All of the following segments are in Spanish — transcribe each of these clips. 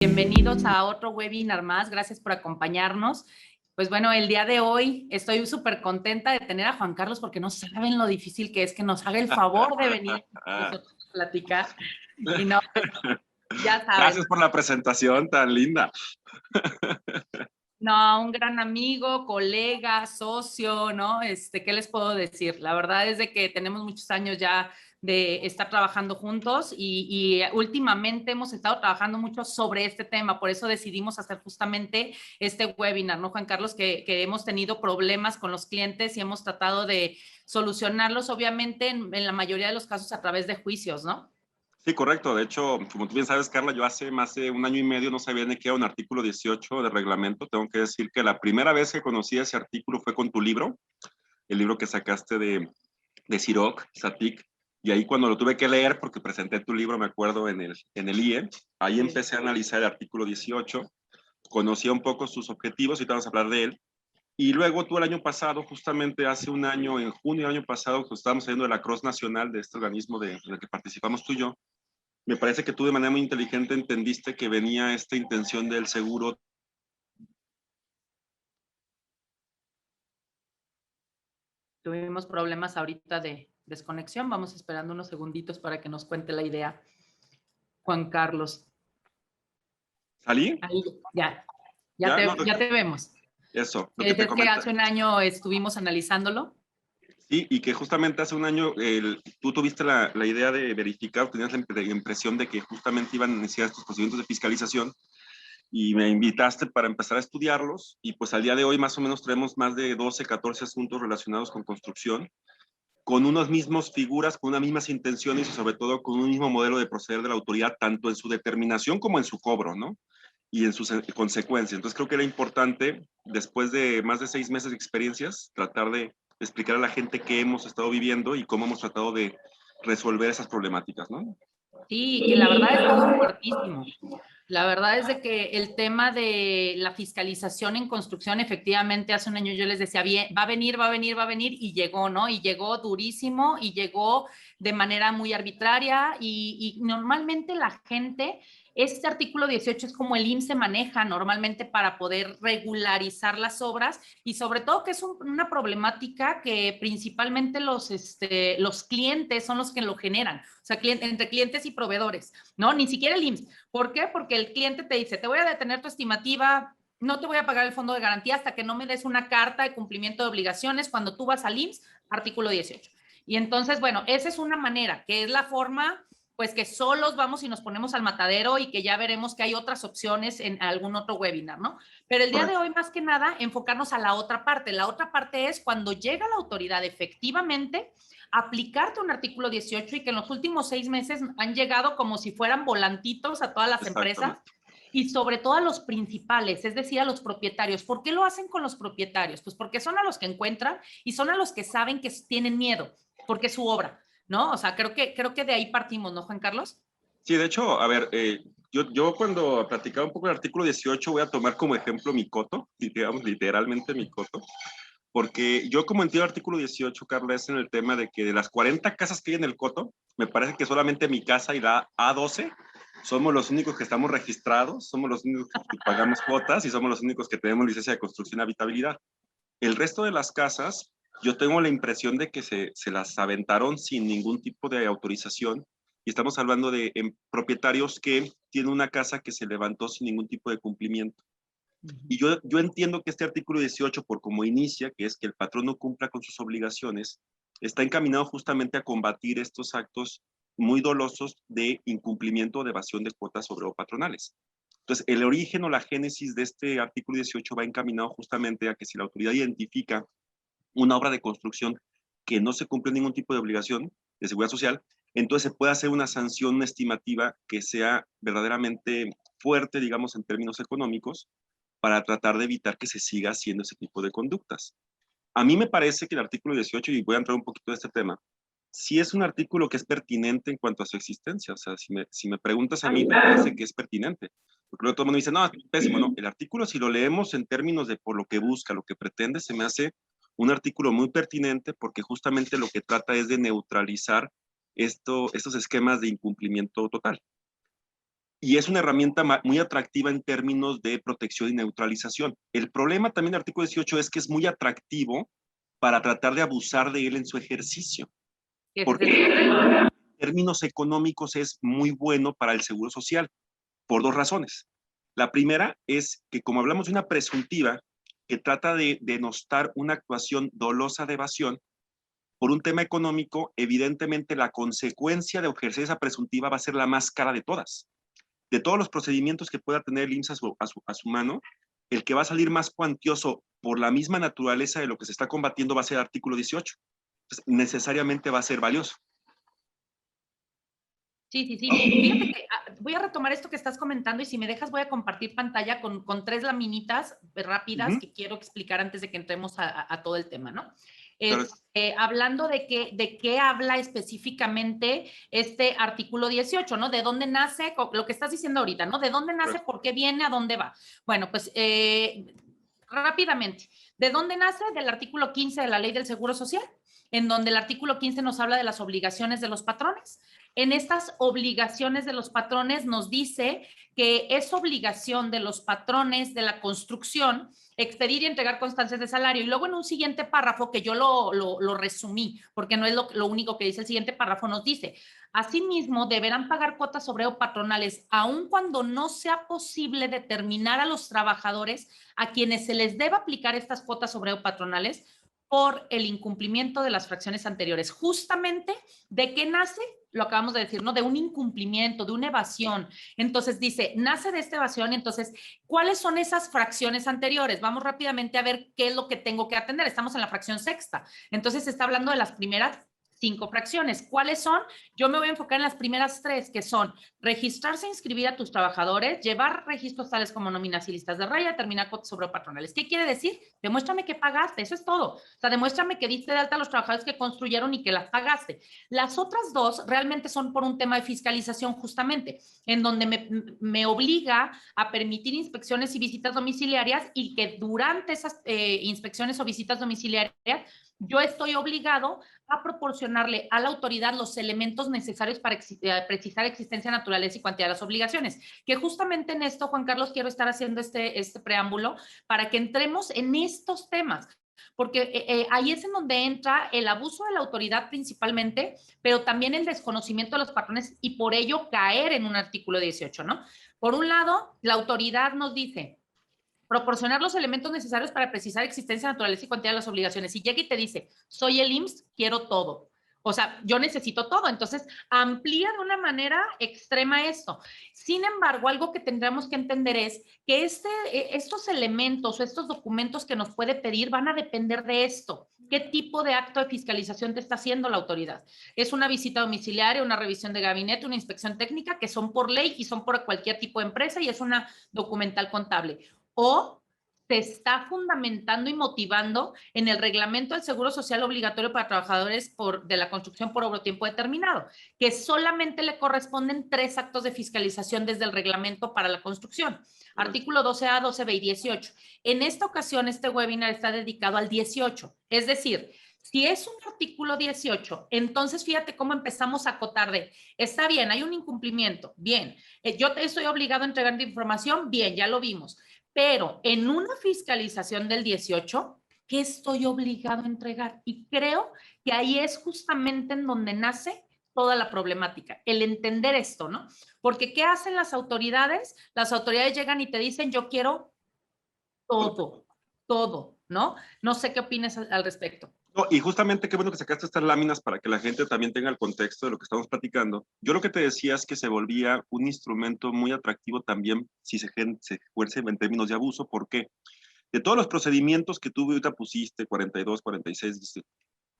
Bienvenidos a otro webinar más. Gracias por acompañarnos. Pues bueno, el día de hoy estoy súper contenta de tener a Juan Carlos porque no saben lo difícil que es que nos haga el favor de venir a nosotros a platicar. Y no, ya saben. Gracias por la presentación tan linda. No, un gran amigo, colega, socio, ¿no? ¿Qué les puedo decir? La verdad es de que tenemos muchos años ya de estar trabajando juntos y últimamente hemos estado trabajando mucho sobre este tema, por eso decidimos hacer justamente este webinar, ¿no, Juan Carlos? Que hemos tenido problemas con los clientes y hemos tratado de solucionarlos, obviamente, en la mayoría de los casos a través de juicios, ¿no? Sí, correcto. De hecho, como tú bien sabes, Carla, yo hace más de un año y medio no sabía ni qué era un artículo 18 de reglamento. Tengo que decir que la primera vez que conocí ese artículo fue con tu libro, el libro que sacaste de Siroc, Satic, y ahí cuando lo tuve que leer, porque presenté tu libro, me acuerdo, en el IE, ahí empecé a analizar el artículo 18, conocía un poco sus objetivos y te vamos a hablar de él. Y luego tú el año pasado, justamente hace un año, en junio del año pasado, pues estábamos saliendo de la Cross Nacional, de este organismo en el que participamos tú y yo. Me parece que tú de manera muy inteligente entendiste que venía esta intención del seguro. Tuvimos problemas ahorita de desconexión. Vamos esperando unos segunditos para que nos cuente la idea Juan Carlos. ¿Salí? Ahí, ya, ¿Ya? No, ya te vemos. eso, lo que Es te que comenta. hace un año estuvimos analizándolo. Sí, y que justamente hace un año tú tuviste la idea de verificar, tenías la impresión de que justamente iban a iniciar estos procedimientos de fiscalización y me invitaste para empezar a estudiarlos y pues al día de hoy más o menos tenemos más de 12, 14 asuntos relacionados con construcción, con unas mismas figuras, con unas mismas intenciones y sobre todo con un mismo modelo de proceder de la autoridad, tanto en su determinación como en su cobro, ¿no? Y en sus consecuencias. Entonces creo que era importante, después de más de 6 meses de experiencias, tratar de explicar a la gente qué hemos estado viviendo y cómo hemos tratado de resolver esas problemáticas, ¿no? Sí, que la verdad ha estado fuertísimo. La verdad es de que el tema de la fiscalización en construcción, efectivamente, hace un año yo les decía, bien, va a venir, va a venir, va a venir, y llegó, ¿no? Y llegó durísimo y llegó de manera muy arbitraria y normalmente la gente, este artículo 18 es como el IMSS se maneja normalmente para poder regularizar las obras y sobre todo que es una problemática que principalmente los clientes son los que lo generan, o sea, entre clientes y proveedores, ¿no? Ni siquiera el IMSS. ¿Por qué? Porque el cliente te dice, te voy a detener tu estimativa, no te voy a pagar el fondo de garantía hasta que no me des una carta de cumplimiento de obligaciones cuando tú vas al IMSS, artículo 18. Y entonces, bueno, esa es una manera, que es la forma, pues que solos vamos y nos ponemos al matadero y que ya veremos que hay otras opciones en algún otro webinar, ¿no? Pero el día de hoy, más que nada, enfocarnos a la otra parte. La otra parte es cuando llega la autoridad efectivamente aplicarte un artículo 18 y que en los últimos 6 meses han llegado como si fueran volantitos a todas las empresas y sobre todo a los principales, es decir, a los propietarios. ¿Por qué lo hacen con los propietarios? Pues porque son a los que encuentran y son a los que saben que tienen miedo, porque es su obra, ¿no? O sea, creo que de ahí partimos, ¿no, Juan Carlos? Sí, de hecho, a ver, yo cuando platicaba un poco del artículo 18 voy a tomar como ejemplo mi coto, digamos literalmente mi coto, porque yo como entiendo el artículo 18, Carla, es en el tema de que de las 40 casas que hay en el coto, me parece que solamente mi casa y la A12 somos los únicos que estamos registrados, somos los únicos que pagamos cuotas y somos los únicos que tenemos licencia de construcción y habitabilidad. El resto de las casas, yo tengo la impresión de que se las aventaron sin ningún tipo de autorización y estamos hablando de propietarios que tienen una casa que se levantó sin ningún tipo de cumplimiento. Y yo entiendo que este artículo 18, por como inicia, que es que el patrón no cumpla con sus obligaciones, está encaminado justamente a combatir estos actos muy dolosos de incumplimiento o de evasión de cuotas obrero-patronales. Entonces, el origen o la génesis de este artículo 18 va encaminado justamente a que si la autoridad identifica una obra de construcción que no se cumple ningún tipo de obligación de seguridad social, entonces se puede hacer una sanción estimativa que sea verdaderamente fuerte, digamos, en términos económicos, para tratar de evitar que se siga haciendo ese tipo de conductas. A mí me parece que el artículo 18, y voy a entrar un poquito en este tema, sí es un artículo que es pertinente en cuanto a su existencia. O sea, si me preguntas a mí, me parece que es pertinente. Porque luego todo el mundo dice, no, es pésimo. No, el artículo, si lo leemos en términos de por lo que busca, lo que pretende, se me hace un artículo muy pertinente porque justamente lo que trata es de neutralizar estos esquemas de incumplimiento total. y es una herramienta muy atractiva en términos de protección y neutralización. El problema también del artículo 18 es que es muy atractivo para tratar de abusar de él en su ejercicio. Porque en términos económicos es muy bueno para el Seguro Social, por dos razones. La primera es que, como hablamos de una presuntiva que trata de denostar una actuación dolosa de evasión, por un tema económico, evidentemente la consecuencia de ejercer esa presuntiva va a ser la más cara de todas. De todos los procedimientos que pueda tener el IMSS a su mano, el que va a salir más cuantioso por la misma naturaleza de lo que se está combatiendo va a ser el artículo 18. Entonces, necesariamente va a ser valioso. Sí, sí, sí. Fíjate que voy a retomar esto que estás comentando y si me dejas voy a compartir pantalla con 3 laminitas rápidas que quiero explicar antes de que entremos a todo el tema, ¿no? Hablando de qué habla específicamente este artículo 18, ¿no? ¿De dónde nace? Lo que estás diciendo ahorita, ¿no? ¿De dónde nace? ¿Por qué viene? ¿A dónde va? Bueno, pues rápidamente. ¿De dónde nace? Del artículo 15 de la Ley del Seguro Social, en donde el artículo 15 nos habla de las obligaciones de los patrones. En estas obligaciones de los patrones nos dice que es obligación de los patrones de la construcción expedir y entregar constancias de salario. Y luego en un siguiente párrafo, que yo lo resumí, porque no es lo único que dice el siguiente párrafo, nos dice, asimismo, deberán pagar cuotas obrero patronales, aun cuando no sea posible determinar a los trabajadores a quienes se les deba aplicar estas cuotas obrero patronales por el incumplimiento de las fracciones anteriores. Justamente, ¿de qué nace? Lo acabamos de decir, ¿no? De un incumplimiento, de una evasión. Entonces dice, nace de esta evasión, entonces, ¿cuáles son esas fracciones anteriores? Vamos rápidamente a ver qué es lo que tengo que atender. Estamos en la fracción sexta. Entonces, se está hablando de las primeras 5 fracciones. ¿Cuáles son? Yo me voy a enfocar en las primeras 3, que son registrarse e inscribir a tus trabajadores, llevar registros tales como nóminas y listas de raya, terminar cuotas sobre patronales. ¿Qué quiere decir? Demuéstrame que pagaste, eso es todo. O sea, demuéstrame que diste de alta a los trabajadores que construyeron y que las pagaste. Las otras 2 realmente son por un tema de fiscalización justamente, en donde me obliga a permitir inspecciones y visitas domiciliarias y que durante esas inspecciones o visitas domiciliarias yo estoy obligado a proporcionarle a la autoridad los elementos necesarios para precisar existencia, naturaleza y cuantía de las obligaciones. Que justamente en esto, Juan Carlos, quiero estar haciendo este preámbulo para que entremos en estos temas, porque ahí es en donde entra el abuso de la autoridad principalmente, pero también el desconocimiento de los patrones y por ello caer en un artículo 18, ¿no? Por un lado, la autoridad nos dice, proporcionar los elementos necesarios para precisar existencia, naturaleza y cuantía de las obligaciones. Si llega y te dice, soy el IMSS, quiero todo. O sea, yo necesito todo. Entonces, amplía de una manera extrema esto. Sin embargo, algo que tendremos que entender es que estos elementos o estos documentos que nos puede pedir van a depender de esto. ¿Qué tipo de acto de fiscalización te está haciendo la autoridad? ¿Es una visita domiciliaria, una revisión de gabinete, una inspección técnica, que son por ley y son por cualquier tipo de empresa y es una documental contable? O se está fundamentando y motivando en el reglamento del Seguro Social obligatorio para trabajadores de la construcción por obro tiempo determinado, que solamente le corresponden 3 actos de fiscalización desde el reglamento para la construcción. Artículo 12A, 12B y 18. En esta ocasión, este webinar está dedicado al 18, es decir, si es un artículo 18, entonces fíjate cómo empezamos a acotar de, está bien, hay un incumplimiento, bien, yo te estoy obligado a entregar información, bien, ya lo vimos. Pero en una fiscalización del 18, ¿qué estoy obligado a entregar? Y creo que ahí es justamente en donde nace toda la problemática, el entender esto, ¿no? Porque ¿qué hacen las autoridades? Las autoridades llegan y te dicen, yo quiero todo, ¿no? No sé qué opinas al respecto. No, y justamente qué bueno que sacaste estas láminas para que la gente también tenga el contexto de lo que estamos platicando. Yo lo que te decía es que se volvía un instrumento muy atractivo también si se ejerce en términos de abuso. ¿Por qué? De todos los procedimientos que tú ahorita pusiste, 42, 46, dice,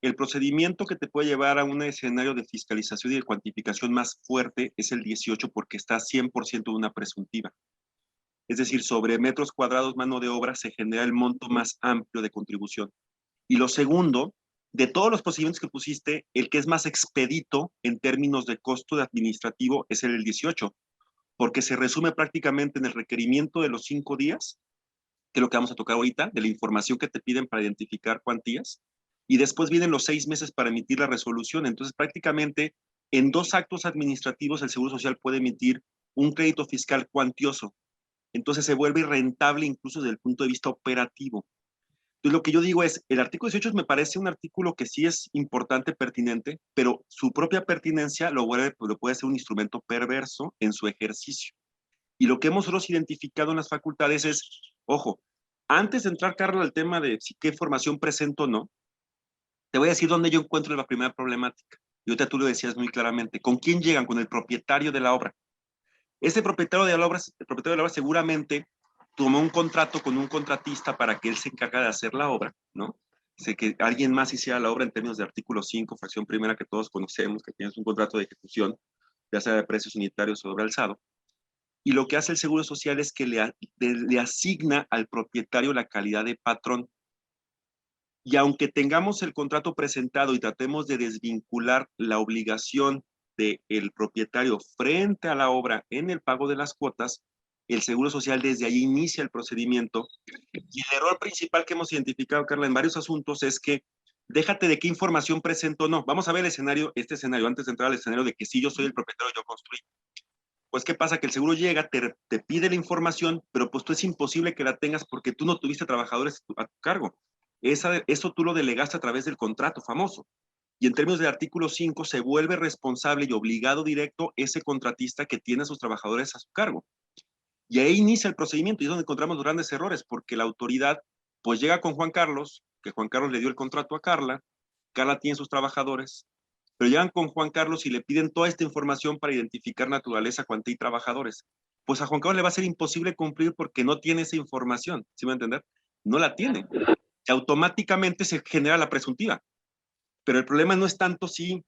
el procedimiento que te puede llevar a un escenario de fiscalización y de cuantificación más fuerte es el 18 porque está 100% de una presuntiva. Es decir, sobre metros cuadrados mano de obra se genera el monto más amplio de contribución. Y lo segundo, de todos los procedimientos que pusiste, el que es más expedito en términos de costo de administrativo es el 18, porque se resume prácticamente en el requerimiento de los 5 días, que es lo que vamos a tocar ahorita, de la información que te piden para identificar cuantías, y después vienen los 6 meses para emitir la resolución. Entonces, prácticamente en 2 actos administrativos el Seguro Social puede emitir un crédito fiscal cuantioso. Entonces se vuelve irrentable incluso desde el punto de vista operativo. Entonces lo que yo digo es, el artículo 18 me parece un artículo que sí es importante, pertinente, pero su propia pertinencia lo puede ser un instrumento perverso en su ejercicio. Y lo que hemos nosotros identificado en las facultades es, ojo, antes de entrar, Carlos, al tema de si qué información presento o no, te voy a decir dónde yo encuentro la primera problemática. Y ahorita tú lo decías muy claramente. ¿Con quién llegan? Con el propietario de la obra. Ese propietario de la obra seguramente tomó un contrato con un contratista para que él se encargue de hacer la obra, ¿no? Sé que alguien más hiciera la obra en términos de artículo 5, fracción primera, que todos conocemos, que tienes un contrato de ejecución, ya sea de precios unitarios o de obra alzado. Y lo que hace el Seguro Social es que le asigna al propietario la calidad de patrón. Y aunque tengamos el contrato presentado y tratemos de desvincular la obligación del propietario frente a la obra en el pago de las cuotas, el Seguro Social desde ahí inicia el procedimiento. Y el error principal que hemos identificado, Carla, en varios asuntos es que déjate de qué información presento o no. Vamos a ver este escenario, antes de entrar al escenario de que sí, yo soy el propietario, yo construí. Pues, ¿qué pasa? Que el seguro llega, te pide la información, pero pues tú es imposible que la tengas porque tú no tuviste trabajadores a tu cargo. Eso tú lo delegaste a través del contrato famoso. Y en términos del artículo 5, se vuelve responsable y obligado directo ese contratista que tiene a sus trabajadores a su cargo. Y ahí inicia el procedimiento y es donde encontramos los grandes errores, porque la autoridad pues llega con Juan Carlos, que Juan Carlos le dio el contrato a Carla, Carla tiene sus trabajadores, pero llegan con Juan Carlos y le piden toda esta información para identificar naturaleza, cuantía y trabajadores. Pues a Juan Carlos le va a ser imposible cumplir porque no tiene esa información, ¿sí me va a entender? No la tiene. Y automáticamente se genera la presuntiva. Pero el problema no es tanto si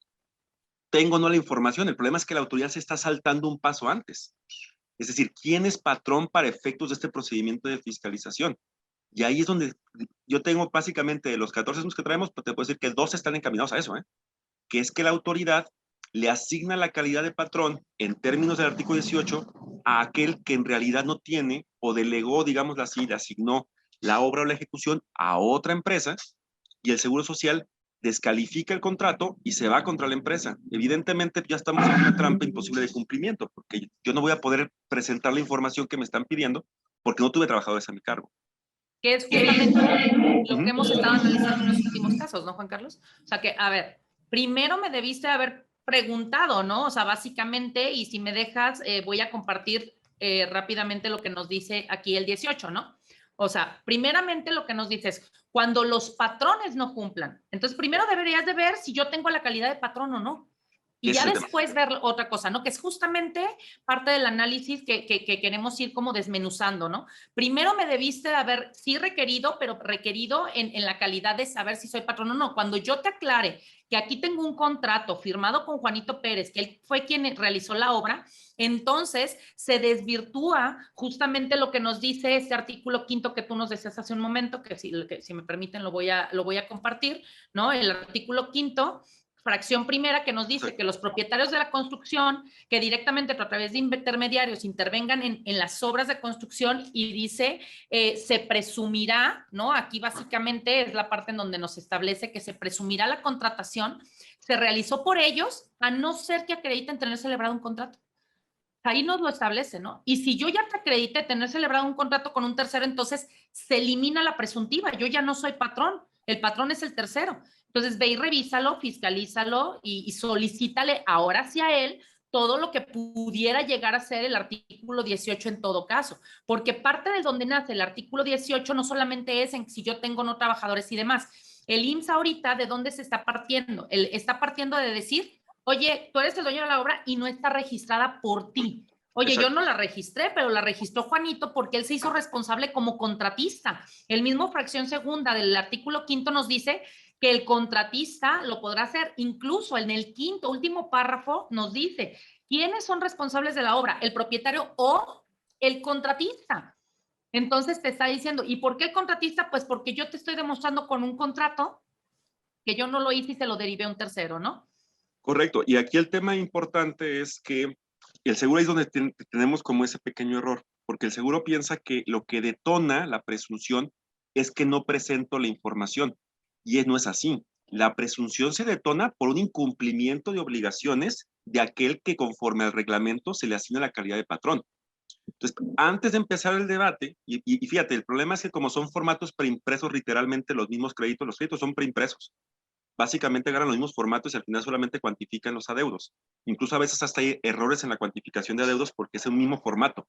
tengo o no la información, el problema es que la autoridad se está saltando un paso antes. Es decir, ¿quién es patrón para efectos de este procedimiento de fiscalización? Y ahí es donde yo tengo básicamente de los 14 años que traemos, pues te puedo decir que 2 están encaminados a eso, que es que la autoridad le asigna la calidad de patrón en términos del artículo 18 a aquel que en realidad no tiene o delegó, digamos así, le asignó la obra o la ejecución a otra empresa y el Seguro Social descalifica el contrato y se va contra la empresa. Evidentemente ya estamos en una trampa imposible de cumplimiento porque yo no voy a poder presentar la información que me están pidiendo porque no tuve trabajadores a mi cargo. Que es justamente lo que hemos estado analizando en los últimos casos, ¿no, Juan Carlos? O sea que, a ver, primero me debiste haber preguntado, ¿no? O sea, básicamente, y si me dejas, voy a compartir rápidamente lo que nos dice aquí el 18, ¿no? O sea, primeramente lo que nos dice es, cuando los patrones no cumplan, entonces primero deberías de ver si yo tengo la calidad de patrón o no. Y ya después ver otra cosa, ¿no? Que es justamente parte del análisis que queremos ir como desmenuzando, ¿no? Primero me debiste de haber, sí requerido, pero requerido en la calidad de saber si soy patrón o no. Cuando yo te aclare que aquí tengo un contrato firmado con Juanito Pérez, que él fue quien realizó la obra, entonces se desvirtúa justamente lo que nos dice este artículo 5 que tú nos decías hace un momento, que si me permiten lo voy a compartir, ¿no? El artículo 5 fracción primera que nos dice que los propietarios de la construcción que directamente a través de intermediarios intervengan en las obras de construcción y dice se presumirá, ¿no? Aquí básicamente es la parte en donde nos establece que se presumirá la contratación se realizó por ellos a no ser que acrediten tener celebrado un contrato. Ahí nos lo establece, ¿no? Y si yo ya te acredité tener celebrado un contrato con un tercero, entonces se elimina la presuntiva. Yo ya no soy patrón, el patrón es el tercero. Entonces ve y revísalo, fiscalízalo y solicítale ahora hacia él todo lo que pudiera llegar a ser el artículo 18 en todo caso, porque parte de donde nace el artículo 18 no solamente es en si yo tengo no trabajadores y demás. El IMSS ahorita, ¿de dónde se está partiendo? Está partiendo de decir, oye, tú eres el dueño de la obra y no está registrada por ti. Oye, exacto, yo no la registré, pero la registró Juanito porque él se hizo responsable como contratista. El mismo fracción segunda del artículo 5 nos dice que el contratista lo podrá hacer. Incluso en el quinto, último párrafo, nos dice quiénes son responsables de la obra, el propietario o el contratista. Entonces te está diciendo, ¿y por qué el contratista? Pues porque yo te estoy demostrando con un contrato que yo no lo hice y se lo derivé a un tercero, ¿no? Correcto. Y aquí el tema importante es que el seguro es donde tenemos como ese pequeño error, porque el seguro piensa que lo que detona la presunción es que no presento la información. Y no es así. La presunción se detona por un incumplimiento de obligaciones de aquel que conforme al reglamento se le asigna la calidad de patrón. Entonces, antes de empezar el debate, y fíjate, el problema es que como son formatos preimpresos, literalmente los mismos créditos, los créditos son preimpresos. Básicamente agarran los mismos formatos y al final solamente cuantifican los adeudos. Incluso a veces hasta hay errores en la cuantificación de adeudos porque es un mismo formato.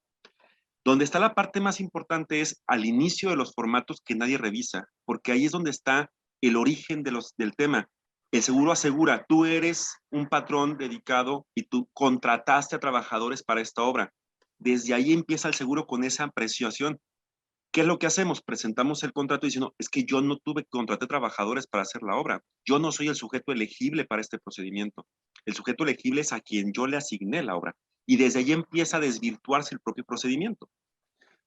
Donde está la parte más importante es al inicio de los formatos que nadie revisa, porque ahí es donde está el origen del tema. El seguro asegura, tú eres un patrón dedicado y tú contrataste a trabajadores para esta obra. Desde ahí empieza el seguro con esa apreciación. ¿Qué es lo que hacemos? Presentamos el contrato diciendo, es que yo no tuve que contratar trabajadores para hacer la obra. Yo no soy el sujeto elegible para este procedimiento. El sujeto elegible es a quien yo le asigné la obra. Y desde ahí empieza a desvirtuarse el propio procedimiento.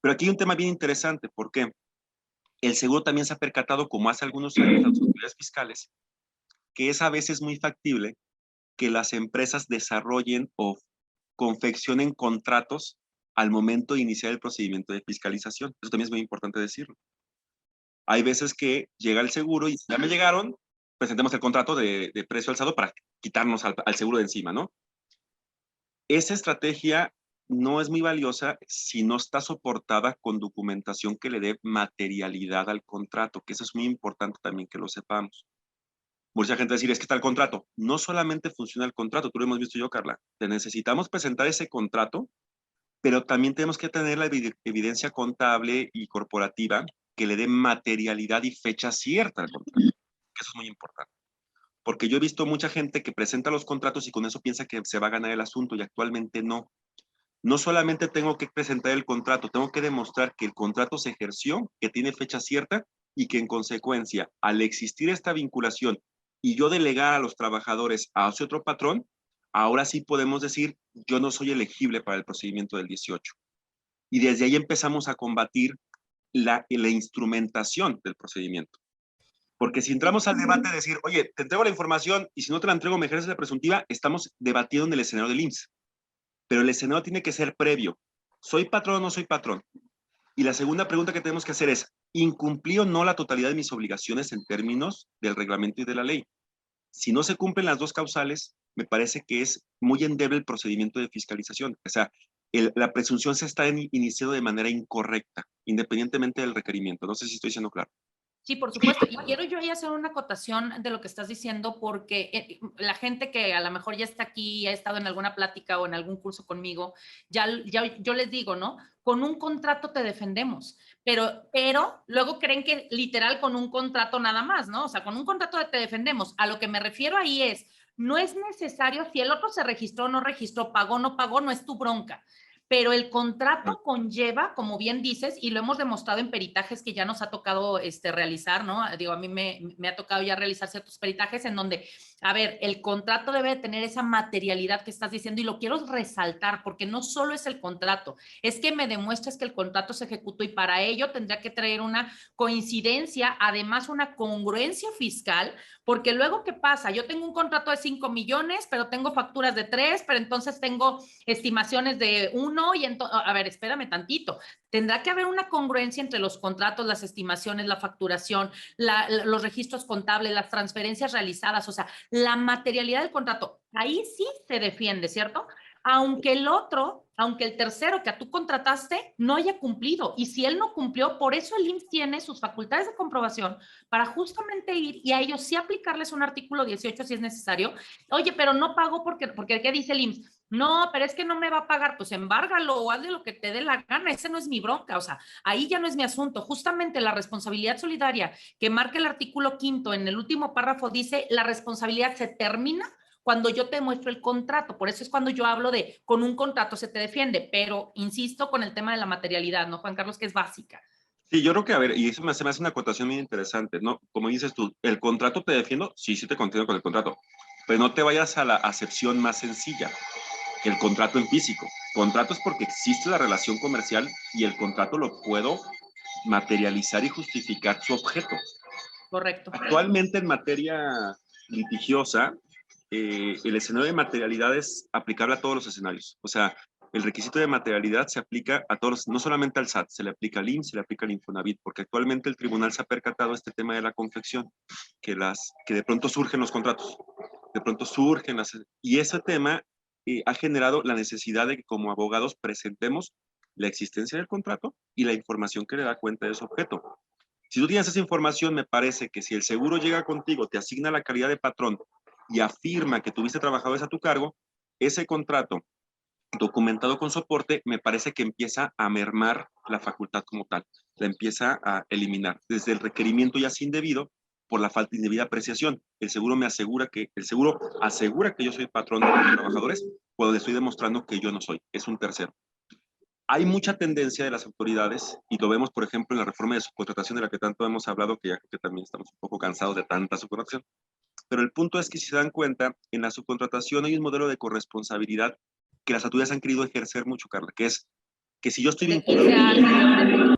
Pero aquí hay un tema bien interesante, porque el seguro también se ha percatado, como hace algunos años las autoridades fiscales, que es a veces muy factible que las empresas desarrollen o confeccionen contratos al momento de iniciar el procedimiento de fiscalización. Eso también es muy importante decirlo. Hay veces que llega el seguro y ya me llegaron, presentemos el contrato de precio alzado para quitarnos al seguro de encima, ¿no? Esa estrategia no es muy valiosa si no está soportada con documentación que le dé materialidad al contrato, que eso es muy importante también que lo sepamos. Mucha gente va a decir, es que está el contrato. No solamente funciona el contrato, tú lo hemos visto yo, Carla. Te necesitamos presentar ese contrato, pero también tenemos que tener la evidencia contable y corporativa que le dé materialidad y fecha cierta al contrato. Eso es muy importante. Porque yo he visto mucha gente que presenta los contratos y con eso piensa que se va a ganar el asunto y actualmente no. No solamente tengo que presentar el contrato, tengo que demostrar que el contrato se ejerció, que tiene fecha cierta y que en consecuencia, al existir esta vinculación y yo delegar a los trabajadores a ese otro patrón, ahora sí podemos decir, yo no soy elegible para el procedimiento del 18. Y desde ahí empezamos a combatir la instrumentación del procedimiento. Porque si entramos al debate de decir, oye, te entrego la información y si no te la entrego me ejerces la presuntiva, estamos debatiendo en el escenario del IMSS. Pero el escenario tiene que ser previo. ¿Soy patrón o no soy patrón? Y la segunda pregunta que tenemos que hacer es, ¿incumplí o no la totalidad de mis obligaciones en términos del reglamento y de la ley? Si no se cumplen las dos causales, me parece que es muy endeble el procedimiento de fiscalización. O sea, la presunción se está iniciando de manera incorrecta, independientemente del requerimiento. No sé si estoy siendo claro. Sí, por supuesto. Y quiero yo ahí hacer una acotación de lo que estás diciendo, porque la gente que a lo mejor ya está aquí, ha estado en alguna plática o en algún curso conmigo, ya yo les digo, ¿no? Con un contrato te defendemos, pero luego creen que literal con un contrato nada más, ¿no? O sea, con un contrato te defendemos. A lo que me refiero ahí es, no es necesario, si el otro se registró, no registró, pagó, no pagó, no es tu bronca. Pero el contrato conlleva, como bien dices, y lo hemos demostrado en peritajes que ya nos ha tocado realizar, ¿no? Digo, a mí me ha tocado ya realizar ciertos peritajes en donde, a ver, el contrato debe tener esa materialidad que estás diciendo y lo quiero resaltar porque no solo es el contrato, es que me demuestres que el contrato se ejecutó y para ello tendría que traer una coincidencia, además una congruencia fiscal, porque luego, ¿qué pasa? Yo tengo un contrato de 5 millones, pero tengo facturas de 3, pero entonces tengo estimaciones de 1 y entonces, a ver, espérame tantito. Tendrá que haber una congruencia entre los contratos, las estimaciones, la facturación, los registros contables, las transferencias realizadas, o sea, la materialidad del contrato. Ahí sí se defiende, ¿cierto? Aunque el tercero que tú contrataste no haya cumplido. Y si él no cumplió, por eso el IMSS tiene sus facultades de comprobación para justamente ir y a ellos sí aplicarles un artículo 18 si es necesario. Oye, pero no pagó porque ¿qué dice el IMSS? No, pero es que no me va a pagar, pues embárgalo o hazle lo que te dé la gana, ese no es mi bronca, o sea, ahí ya no es mi asunto. Justamente la responsabilidad solidaria que marca el artículo 5 en el último párrafo dice, la responsabilidad se termina cuando yo te muestro el contrato. Por eso es cuando yo hablo de con un contrato se te defiende, pero insisto con el tema de la materialidad, ¿no, Juan Carlos? Que es básica. Sí, yo creo que, a ver, y eso se me hace una acotación muy interesante, ¿no? Como dices tú, ¿el contrato te defiendo? Sí, sí te contiendo con el contrato, pero no te vayas a la acepción más sencilla, que el contrato en físico. Contrato es porque existe la relación comercial y el contrato lo puedo materializar y justificar su objeto. Correcto. Actualmente en materia litigiosa, el escenario de materialidad es aplicable a todos los escenarios. O sea, el requisito de materialidad se aplica a todos, no solamente al SAT, se le aplica al IMSS, se le aplica al Infonavit, porque actualmente el tribunal se ha percatado de este tema de la confección, que de pronto surgen los contratos, de pronto surgen y ese tema ha generado la necesidad de que como abogados presentemos la existencia del contrato y la información que le da cuenta de su objeto. Si tú tienes esa información, me parece que si el seguro llega contigo, te asigna la calidad de patrón y afirma que tuviste trabajadores a tu cargo, ese contrato documentado con soporte, me parece que empieza a mermar la facultad como tal, la empieza a eliminar. Desde el requerimiento ya sin debido, por la falta de indebida apreciación. El seguro asegura que yo soy patrón de los trabajadores cuando le estoy demostrando que yo no soy, es un tercero. Hay mucha tendencia de las autoridades, y lo vemos, por ejemplo, en la reforma de subcontratación de la que tanto hemos hablado, que ya que también estamos un poco cansados de tanta subcontratación. Pero el punto es que si se dan cuenta, en la subcontratación hay un modelo de corresponsabilidad que las autoridades han querido ejercer mucho, Carla, que es que si yo estoy vinculado,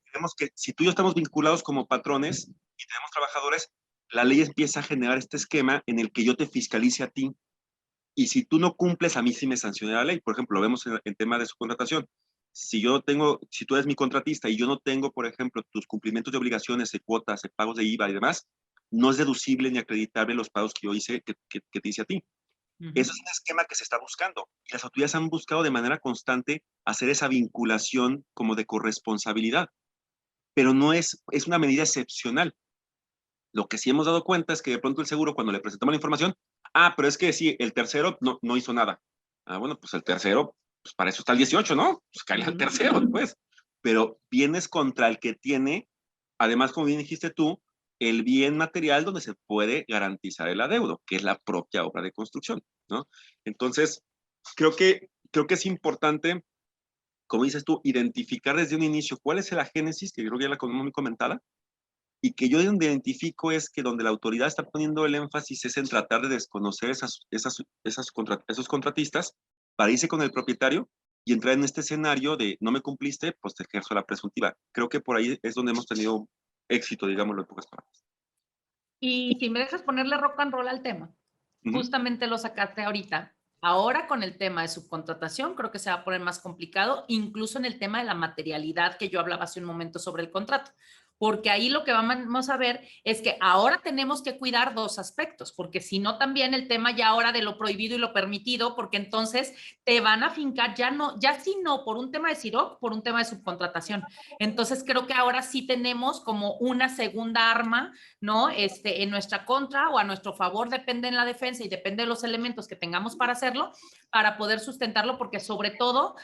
digamos que si tú y yo estamos vinculados como patrones y tenemos trabajadores, la ley empieza a generar este esquema en el que yo te fiscalice a ti, y si tú no cumples, a mí sí me sanciona la ley. Por ejemplo, lo vemos en tema de subcontratación. Si tú eres mi contratista y yo no tengo, por ejemplo, tus cumplimientos de obligaciones, de cuotas, de pagos de IVA y demás, no es deducible ni acreditable los pagos que yo hice, que te hice a ti. Eso es un esquema que se está buscando. Y las autoridades han buscado de manera constante hacer esa vinculación como de corresponsabilidad. Pero no es una medida excepcional. Lo que sí hemos dado cuenta es que de pronto el seguro, cuando le presentamos la información, pero es que sí, el tercero no hizo nada. Bueno, pues el tercero, pues para eso está el 18, ¿no? Pues cae al tercero, pues. Pero vienes contra el que tiene, además, como bien dijiste tú, el bien material donde se puede garantizar el adeudo, que es la propia obra de construcción, ¿no? Entonces, creo que es importante, como dices tú, identificar desde un inicio cuál es la génesis, que creo que ya la muy comentada, y que yo identifico es que donde la autoridad está poniendo el énfasis es en tratar de desconocer esos contratistas para irse con el propietario y entrar en este escenario de no me cumpliste, pues te ejerzo la presuntiva. Creo que por ahí es donde hemos tenido éxito, digámoslo en pocas palabras. Y si me dejas ponerle rock and roll al tema, justamente lo sacaste ahorita. Ahora con el tema de subcontratación, creo que se va a poner más complicado, incluso en el tema de la materialidad que yo hablaba hace un momento sobre el contrato. Porque ahí lo que vamos a ver es que ahora tenemos que cuidar dos aspectos, porque si no también el tema ya ahora de lo prohibido y lo permitido, porque entonces te van a fincar ya si no por un tema de CIROC, por un tema de subcontratación. Entonces creo que ahora sí tenemos como una segunda arma, ¿no? En nuestra contra o a nuestro favor, depende en la defensa y depende de los elementos que tengamos para hacerlo, para poder sustentarlo, porque sobre todo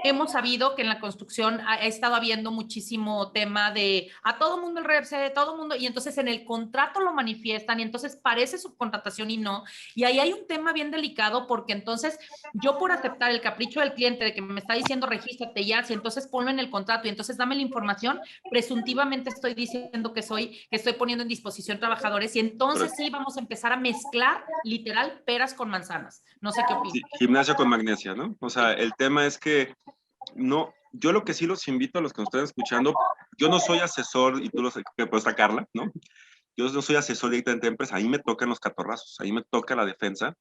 hemos sabido que en la construcción ha estado habiendo muchísimo tema de a todo mundo el REPSE, de todo mundo, y entonces en el contrato lo manifiestan y entonces parece subcontratación y no. Y ahí hay un tema bien delicado porque entonces yo por aceptar el capricho del cliente de que me está diciendo regístrate ya, si entonces ponlo en el contrato y entonces dame la información, presuntivamente estoy diciendo que estoy poniendo en disposición trabajadores y entonces sí vamos a empezar a mezclar literal peras con manzanas. No sé qué opinas. Sí, gimnasia con magnesia, ¿no? O sea, el tema es que no, yo lo que sí los invito a los que nos están escuchando, yo no soy asesor, y tú lo sabes, que pues está Carla, ¿no? Yo no soy asesor directamente de empresa, ahí me tocan los catorrazos, ahí me toca la defensa,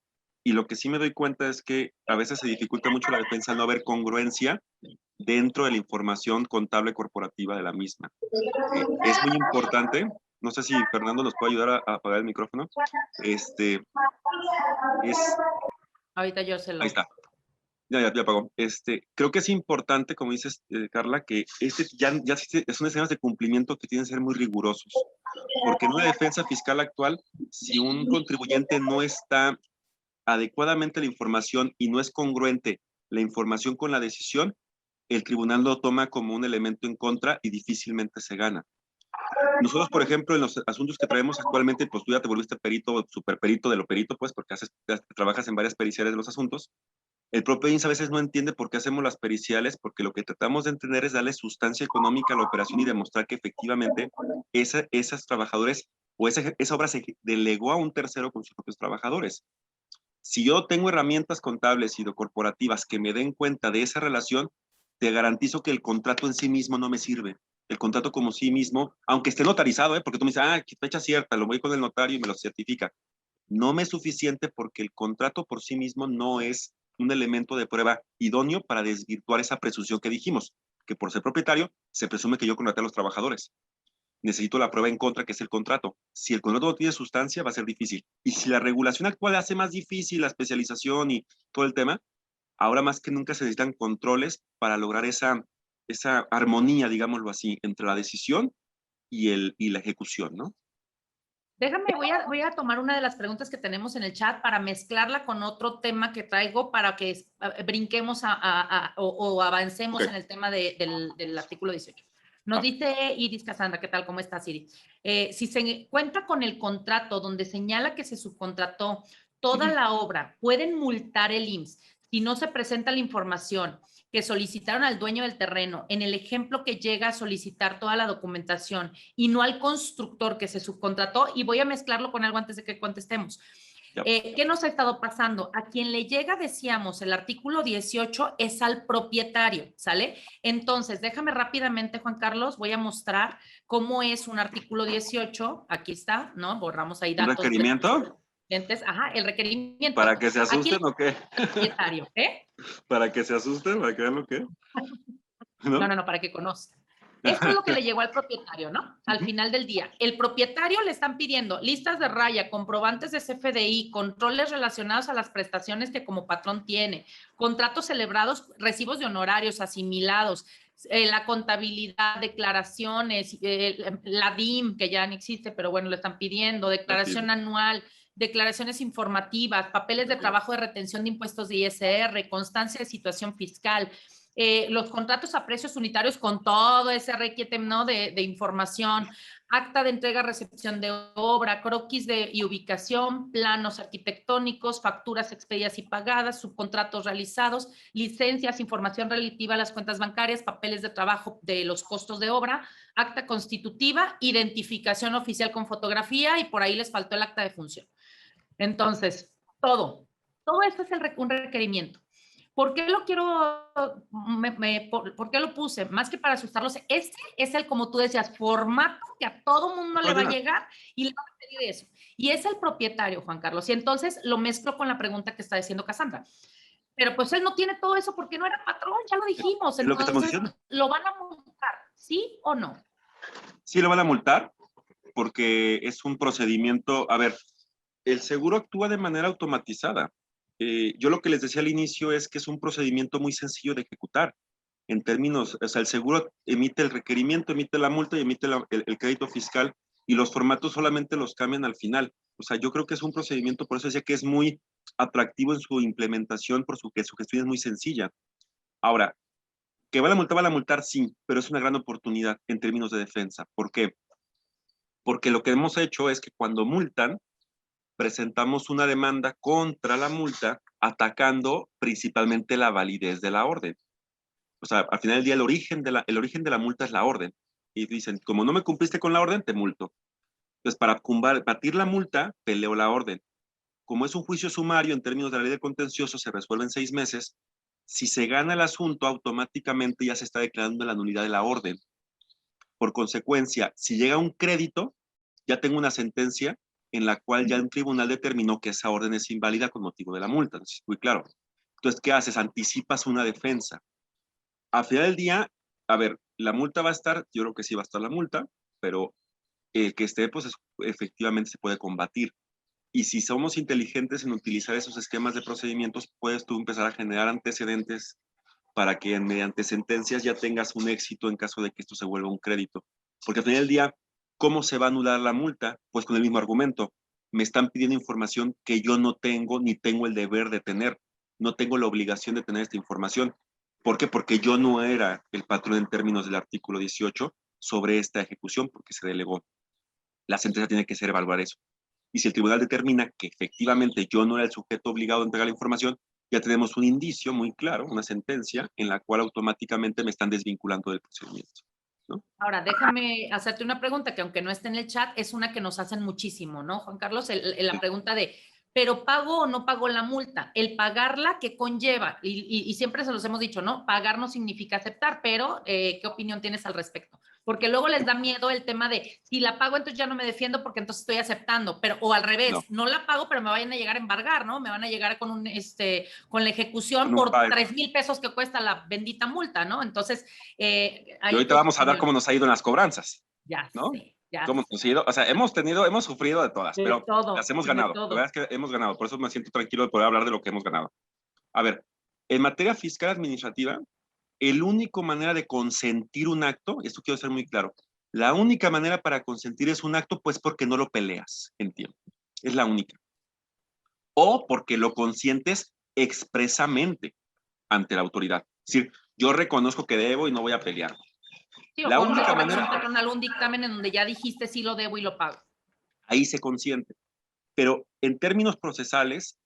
y lo que sí me doy cuenta es que a veces se dificulta mucho la defensa al no haber congruencia dentro de la información contable corporativa de la misma. Es muy importante, no sé si Fernando nos puede ayudar a apagar el micrófono. Ahorita yo se lo... Ahí está. Ya apagó. Creo que es importante, como dices, Carla, que ya son escenas de cumplimiento que tienen que ser muy rigurosos. Porque en una defensa fiscal actual, si un contribuyente no está adecuadamente la información y no es congruente la información con la decisión, el tribunal lo toma como un elemento en contra y difícilmente se gana. Nosotros, por ejemplo, en los asuntos que traemos actualmente, pues tú ya te volviste perito, superperito de lo perito, pues porque trabajas en varias periciales de los asuntos. El propio INSS a veces no entiende por qué hacemos las periciales, porque lo que tratamos de entender es darle sustancia económica a la operación y demostrar que efectivamente esos trabajadores o esa obra se delegó a un tercero con sus propios trabajadores. Si yo tengo herramientas contables y corporativas que me den cuenta de esa relación, te garantizo que el contrato en sí mismo no me sirve. El contrato como sí mismo, aunque esté notarizado, porque tú me dices, fecha cierta, lo voy con el notario y me lo certifica. No me es suficiente porque el contrato por sí mismo no es un elemento de prueba idóneo para desvirtuar esa presunción que dijimos, que por ser propietario se presume que yo contraté a los trabajadores. necesito la prueba en contra, que es el contrato. Si el contrato no tiene sustancia, va a ser difícil. Y si la regulación actual hace más difícil la especialización y todo el tema, ahora más que nunca se necesitan controles para lograr esa armonía, digámoslo así, entre la decisión y la ejecución, ¿no? Déjame, voy a tomar una de las preguntas que tenemos en el chat para mezclarla con otro tema que traigo para que brinquemos o avancemos en el tema del artículo 18. Nos dice Iris Casandra, ¿qué tal? ¿Cómo estás, Iris? Si se cuenta con el contrato donde señala que se subcontrató toda la obra, pueden multar el IMSS si no se presenta la información que solicitaron al dueño del terreno, en el ejemplo que llega a solicitar toda la documentación y no al constructor que se subcontrató, y voy a mezclarlo con algo antes de que contestemos. ¿Qué nos ha estado pasando? A quien le llega, decíamos, el artículo 18 es al propietario, ¿sale? Entonces, déjame rápidamente, Juan Carlos, voy a mostrar cómo es un artículo 18. Aquí está, ¿no? Borramos ahí datos. ¿Un requerimiento? Ajá, el requerimiento. ¿Para que se asusten o qué? Propietario, ¿Para que se asusten? ¿Para que vean lo que? No, para que conozcan. Esto es lo que le llegó al propietario, ¿no? Al final del día. El propietario le están pidiendo listas de raya, comprobantes de CFDI, controles relacionados a las prestaciones que como patrón tiene, contratos celebrados, recibos de honorarios asimilados, la contabilidad, declaraciones, la DIM, que ya no existe, pero bueno, lo están pidiendo, declaración anual, declaraciones informativas, papeles de trabajo de retención de impuestos de ISR, constancia de situación fiscal, los contratos a precios unitarios con todo ese requietem, ¿no? de información, acta de entrega, recepción de obra, croquis y ubicación, planos arquitectónicos, facturas expedidas y pagadas, subcontratos realizados, licencias, información relativa a las cuentas bancarias, papeles de trabajo de los costos de obra, acta constitutiva, identificación oficial con fotografía, y por ahí les faltó el acta de función. Entonces, todo eso es un requerimiento. ¿Por qué lo quiero, por qué lo puse? Más que para asustarlos, este es el, como tú decías, formato que a todo mundo le va a llegar y le va a pedir eso. Y es el propietario, Juan Carlos. Y entonces lo mezclo con la pregunta que está diciendo Cassandra. Pero pues él no tiene todo eso porque no era patrón, ya lo dijimos. Entonces, ¿lo van a multar? ¿Sí o no? Sí, lo van a multar porque es un procedimiento, a ver, el seguro actúa de manera automatizada. Yo lo que les decía al inicio es que es un procedimiento muy sencillo de ejecutar. En términos, o sea, el seguro emite el requerimiento, emite la multa y emite el crédito fiscal, y los formatos solamente los cambian al final. O sea, yo creo que es un procedimiento, por eso decía que es muy atractivo en su implementación, que su gestión es muy sencilla. Ahora, que van a multar, sí, pero es una gran oportunidad en términos de defensa. ¿Por qué? Porque lo que hemos hecho es que cuando multan, presentamos una demanda contra la multa atacando principalmente la validez de la orden. O sea, al final del día el origen de la multa es la orden. Y dicen, como no me cumpliste con la orden, te multo. Entonces, para batir la multa, peleo la orden. Como es un juicio sumario en términos de la ley de contencioso, se resuelve en 6 meses. Si se gana el asunto, automáticamente ya se está declarando la nulidad de la orden. Por consecuencia, si llega un crédito, ya tengo una sentencia en la cual ya un tribunal determinó que esa orden es inválida con motivo de la multa. Entonces, muy claro. Entonces, ¿qué haces? Anticipas una defensa. Al final del día, a ver, la multa va a estar, yo creo que sí va a estar la multa, pero que esté, pues efectivamente se puede combatir. Y si somos inteligentes en utilizar esos esquemas de procedimientos, puedes tú empezar a generar antecedentes para que mediante sentencias ya tengas un éxito en caso de que esto se vuelva un crédito. Porque al final del día, ¿cómo se va a anular la multa? Pues con el mismo argumento. Me están pidiendo información que yo no tengo ni tengo el deber de tener. No tengo la obligación de tener esta información. ¿Por qué? Porque yo no era el patrón en términos del artículo 18 sobre esta ejecución, porque se delegó. La sentencia tiene que ser evaluar eso. Y si el tribunal determina que efectivamente yo no era el sujeto obligado a entregar la información, ya tenemos un indicio muy claro, una sentencia, en la cual automáticamente me están desvinculando del procedimiento, ¿no? Ahora, déjame hacerte una pregunta que, aunque no esté en el chat, es una que nos hacen muchísimo, ¿no, Juan Carlos? La pregunta de, ¿pero pago o no pago la multa? El pagarla, ¿qué conlleva? Y siempre se los hemos dicho, ¿no? Pagar no significa aceptar, pero ¿qué opinión tienes al respecto? Porque luego les da miedo el tema de, si la pago, entonces ya no me defiendo porque entonces estoy aceptando, pero, o al revés, no la pago, pero me vayan a llegar a embargar, ¿no? Me van a llegar con con la ejecución por 3,000 pesos que cuesta la bendita multa, ¿no? Entonces, y ahorita vamos a ver cómo nos ha ido en las cobranzas. Ya ¿no? sé, ya Como sé. sido, o sea, hemos sufrido de todas, De pero todo, las hemos de ganado. La todo. verdad es que hemos ganado, por eso me siento tranquilo de poder hablar de lo que hemos ganado. A ver, en materia fiscal administrativa, el único manera de consentir un acto, esto quiero ser muy claro, la única manera para consentir es un acto, pues porque no lo peleas en tiempo. Es la única. O porque lo consientes expresamente ante la autoridad. Es decir, yo reconozco que debo y no voy a pelear. Sí, o La con, única o manera, presenta con algún dictamen en donde ya dijiste sí lo debo y lo pago. ahí se consiente. Pero en términos procesales,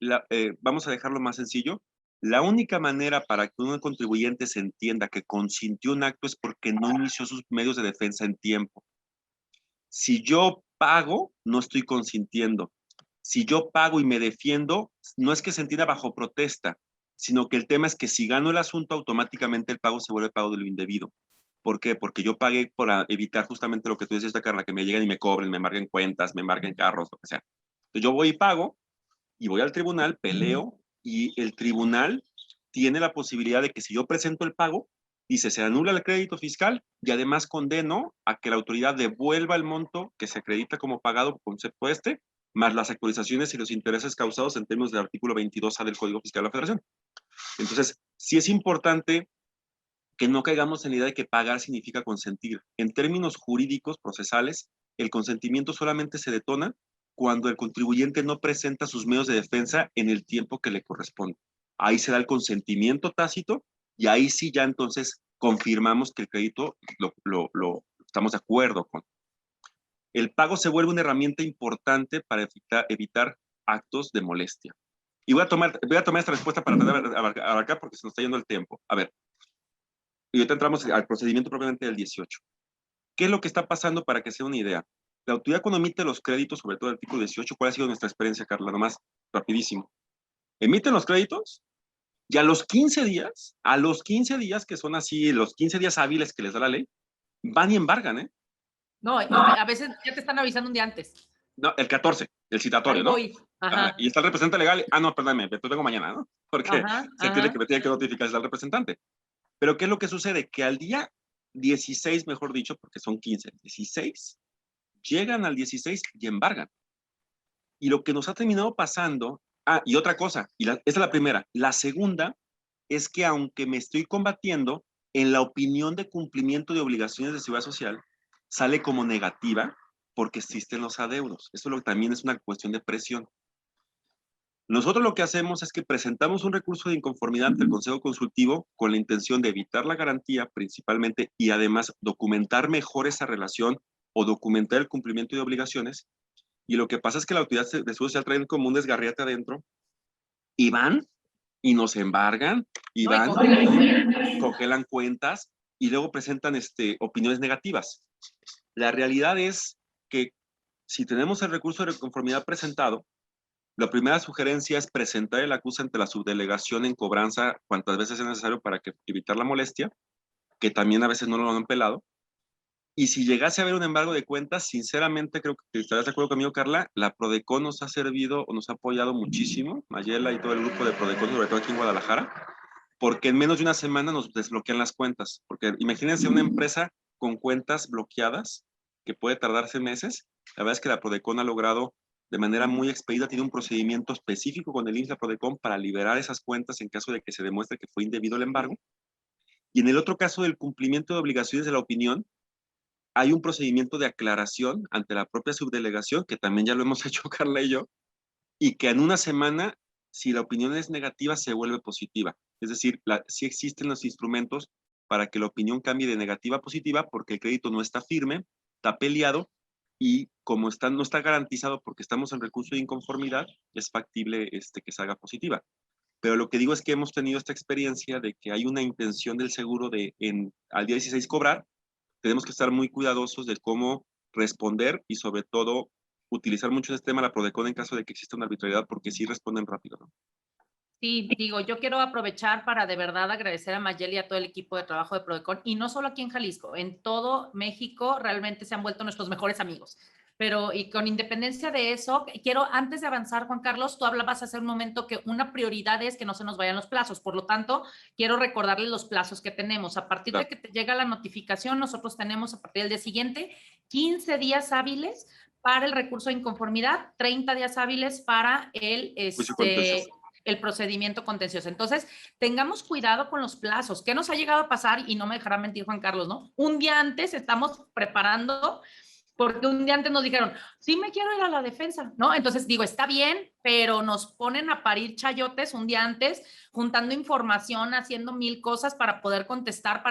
vamos a dejarlo más sencillo. La única manera para que un contribuyente se entienda que consintió un acto es porque no inició sus medios de defensa en tiempo. Si yo pago, no estoy consintiendo. Si yo pago y me defiendo, no es que se entienda bajo protesta, sino que el tema es que si gano el asunto, automáticamente el pago se vuelve pago de lo indebido. ¿Por qué? Porque yo pagué para evitar justamente lo que tú decías, Carla, que me lleguen y me cobren, me embarguen cuentas, me embarguen carros, lo que sea. Entonces yo voy y pago, y voy al tribunal, peleo, y el tribunal tiene la posibilidad de que si yo presento el pago, dice, se anula el crédito fiscal y además condeno a que la autoridad devuelva el monto que se acredita como pagado por concepto más las actualizaciones y los intereses causados en términos del artículo 22A del Código Fiscal de la Federación. Entonces, sí es importante que no caigamos en la idea de que pagar significa consentir. En términos jurídicos, procesales, el consentimiento solamente se detona cuando el contribuyente no presenta sus medios de defensa en el tiempo que le corresponde. Ahí se da el consentimiento tácito y ahí sí ya entonces confirmamos que el crédito lo estamos de acuerdo con. El pago se vuelve una herramienta importante para evitar actos de molestia. Y voy a tomar esta respuesta para tratar de abarcar porque se nos está yendo el tiempo. A ver, y ahorita entramos al procedimiento propiamente del 18. ¿Qué es lo que está pasando para que sea una idea? La autoridad cuando emite los créditos, sobre todo el artículo 18, ¿cuál ha sido nuestra experiencia, Carla? Nomás, rapidísimo. Emiten los créditos y a los 15 días que son así, los 15 días hábiles que les da la ley, van y embargan, ¿eh? No, a veces ya te están avisando un día antes. No, el 14, el Ahí citatorio, ¿no? voy. Ajá. Y está el representante legal. No, perdóname, te vengo mañana, ¿no? Porque Ajá, se tiene ajá. que, me tiene que notificar al representante. Pero ¿qué es lo que sucede? Que al día 16, mejor dicho, porque son 15, 16, llegan al 16 y embargan. Y lo que nos ha terminado pasando, y otra cosa, esta es la primera. La segunda es que aunque me estoy combatiendo, en la opinión de cumplimiento de obligaciones de seguridad social, sale como negativa porque existen los adeudos. Eso también es una cuestión de presión. Nosotros lo que hacemos es que presentamos un recurso de inconformidad ante el Consejo Consultivo con la intención de evitar la garantía principalmente y además documentar mejor esa relación o documentar el cumplimiento de obligaciones. Y lo que pasa es que la autoridad de seguridad social trae como un desgarriate adentro y van y nos embargan y No, y van congelan. congelan cuentas y luego presentan opiniones negativas. La realidad es que si tenemos el recurso de conformidad presentado, la primera sugerencia es presentar el acuse ante la subdelegación en cobranza cuantas veces es necesario para evitar la molestia, que también a veces no lo han pelado. Y si llegase a haber un embargo de cuentas, sinceramente creo que estarás de acuerdo conmigo, Carla, la Prodecon nos ha servido o nos ha apoyado muchísimo, Mayela y todo el grupo de Prodecon, sobre todo aquí en Guadalajara, porque en menos de una semana nos desbloquean las cuentas. Porque imagínense una empresa con cuentas bloqueadas que puede tardarse meses. La verdad es que la Prodecon ha logrado de manera muy expedita, tiene un procedimiento específico con el INSS Prodecon para liberar esas cuentas en caso de que se demuestre que fue indebido el embargo. Y en el otro caso del cumplimiento de obligaciones de la opinión, hay un procedimiento de aclaración ante la propia subdelegación, que también ya lo hemos hecho Carla y yo, y que en una semana, si la opinión es negativa, se vuelve positiva. Es decir, sí existen los instrumentos para que la opinión cambie de negativa a positiva porque el crédito no está firme, está peleado y como no está garantizado porque estamos en recurso de inconformidad, es factible que se haga positiva. Pero lo que digo es que hemos tenido esta experiencia de que hay una intención del seguro de al día 16 cobrar. Tenemos que estar muy cuidadosos de cómo responder y sobre todo utilizar mucho este tema la Prodecon en caso de que exista una arbitrariedad porque sí responden rápido, ¿no? Sí, digo, yo quiero aprovechar para de verdad agradecer a Mayeli y a todo el equipo de trabajo de Prodecon y no solo aquí en Jalisco, en todo México realmente se han vuelto nuestros mejores amigos. Pero y con independencia de eso, quiero, antes de avanzar, Juan Carlos, tú hablabas hace un momento que una prioridad es que no se nos vayan los plazos. Por lo tanto, quiero recordarles los plazos que tenemos. A partir de que te llega la notificación, nosotros tenemos a partir del día siguiente 15 días hábiles para el recurso de inconformidad, 30 días hábiles para el procedimiento contencioso. Entonces, tengamos cuidado con los plazos. ¿Qué nos ha llegado a pasar? Y no me dejará mentir Juan Carlos, ¿no? Un día antes estamos preparando, porque un día antes nos dijeron, sí me quiero ir a la defensa, ¿no? Entonces digo, está bien, pero nos ponen a parir chayotes un día antes, juntando información, haciendo mil cosas para poder contestar,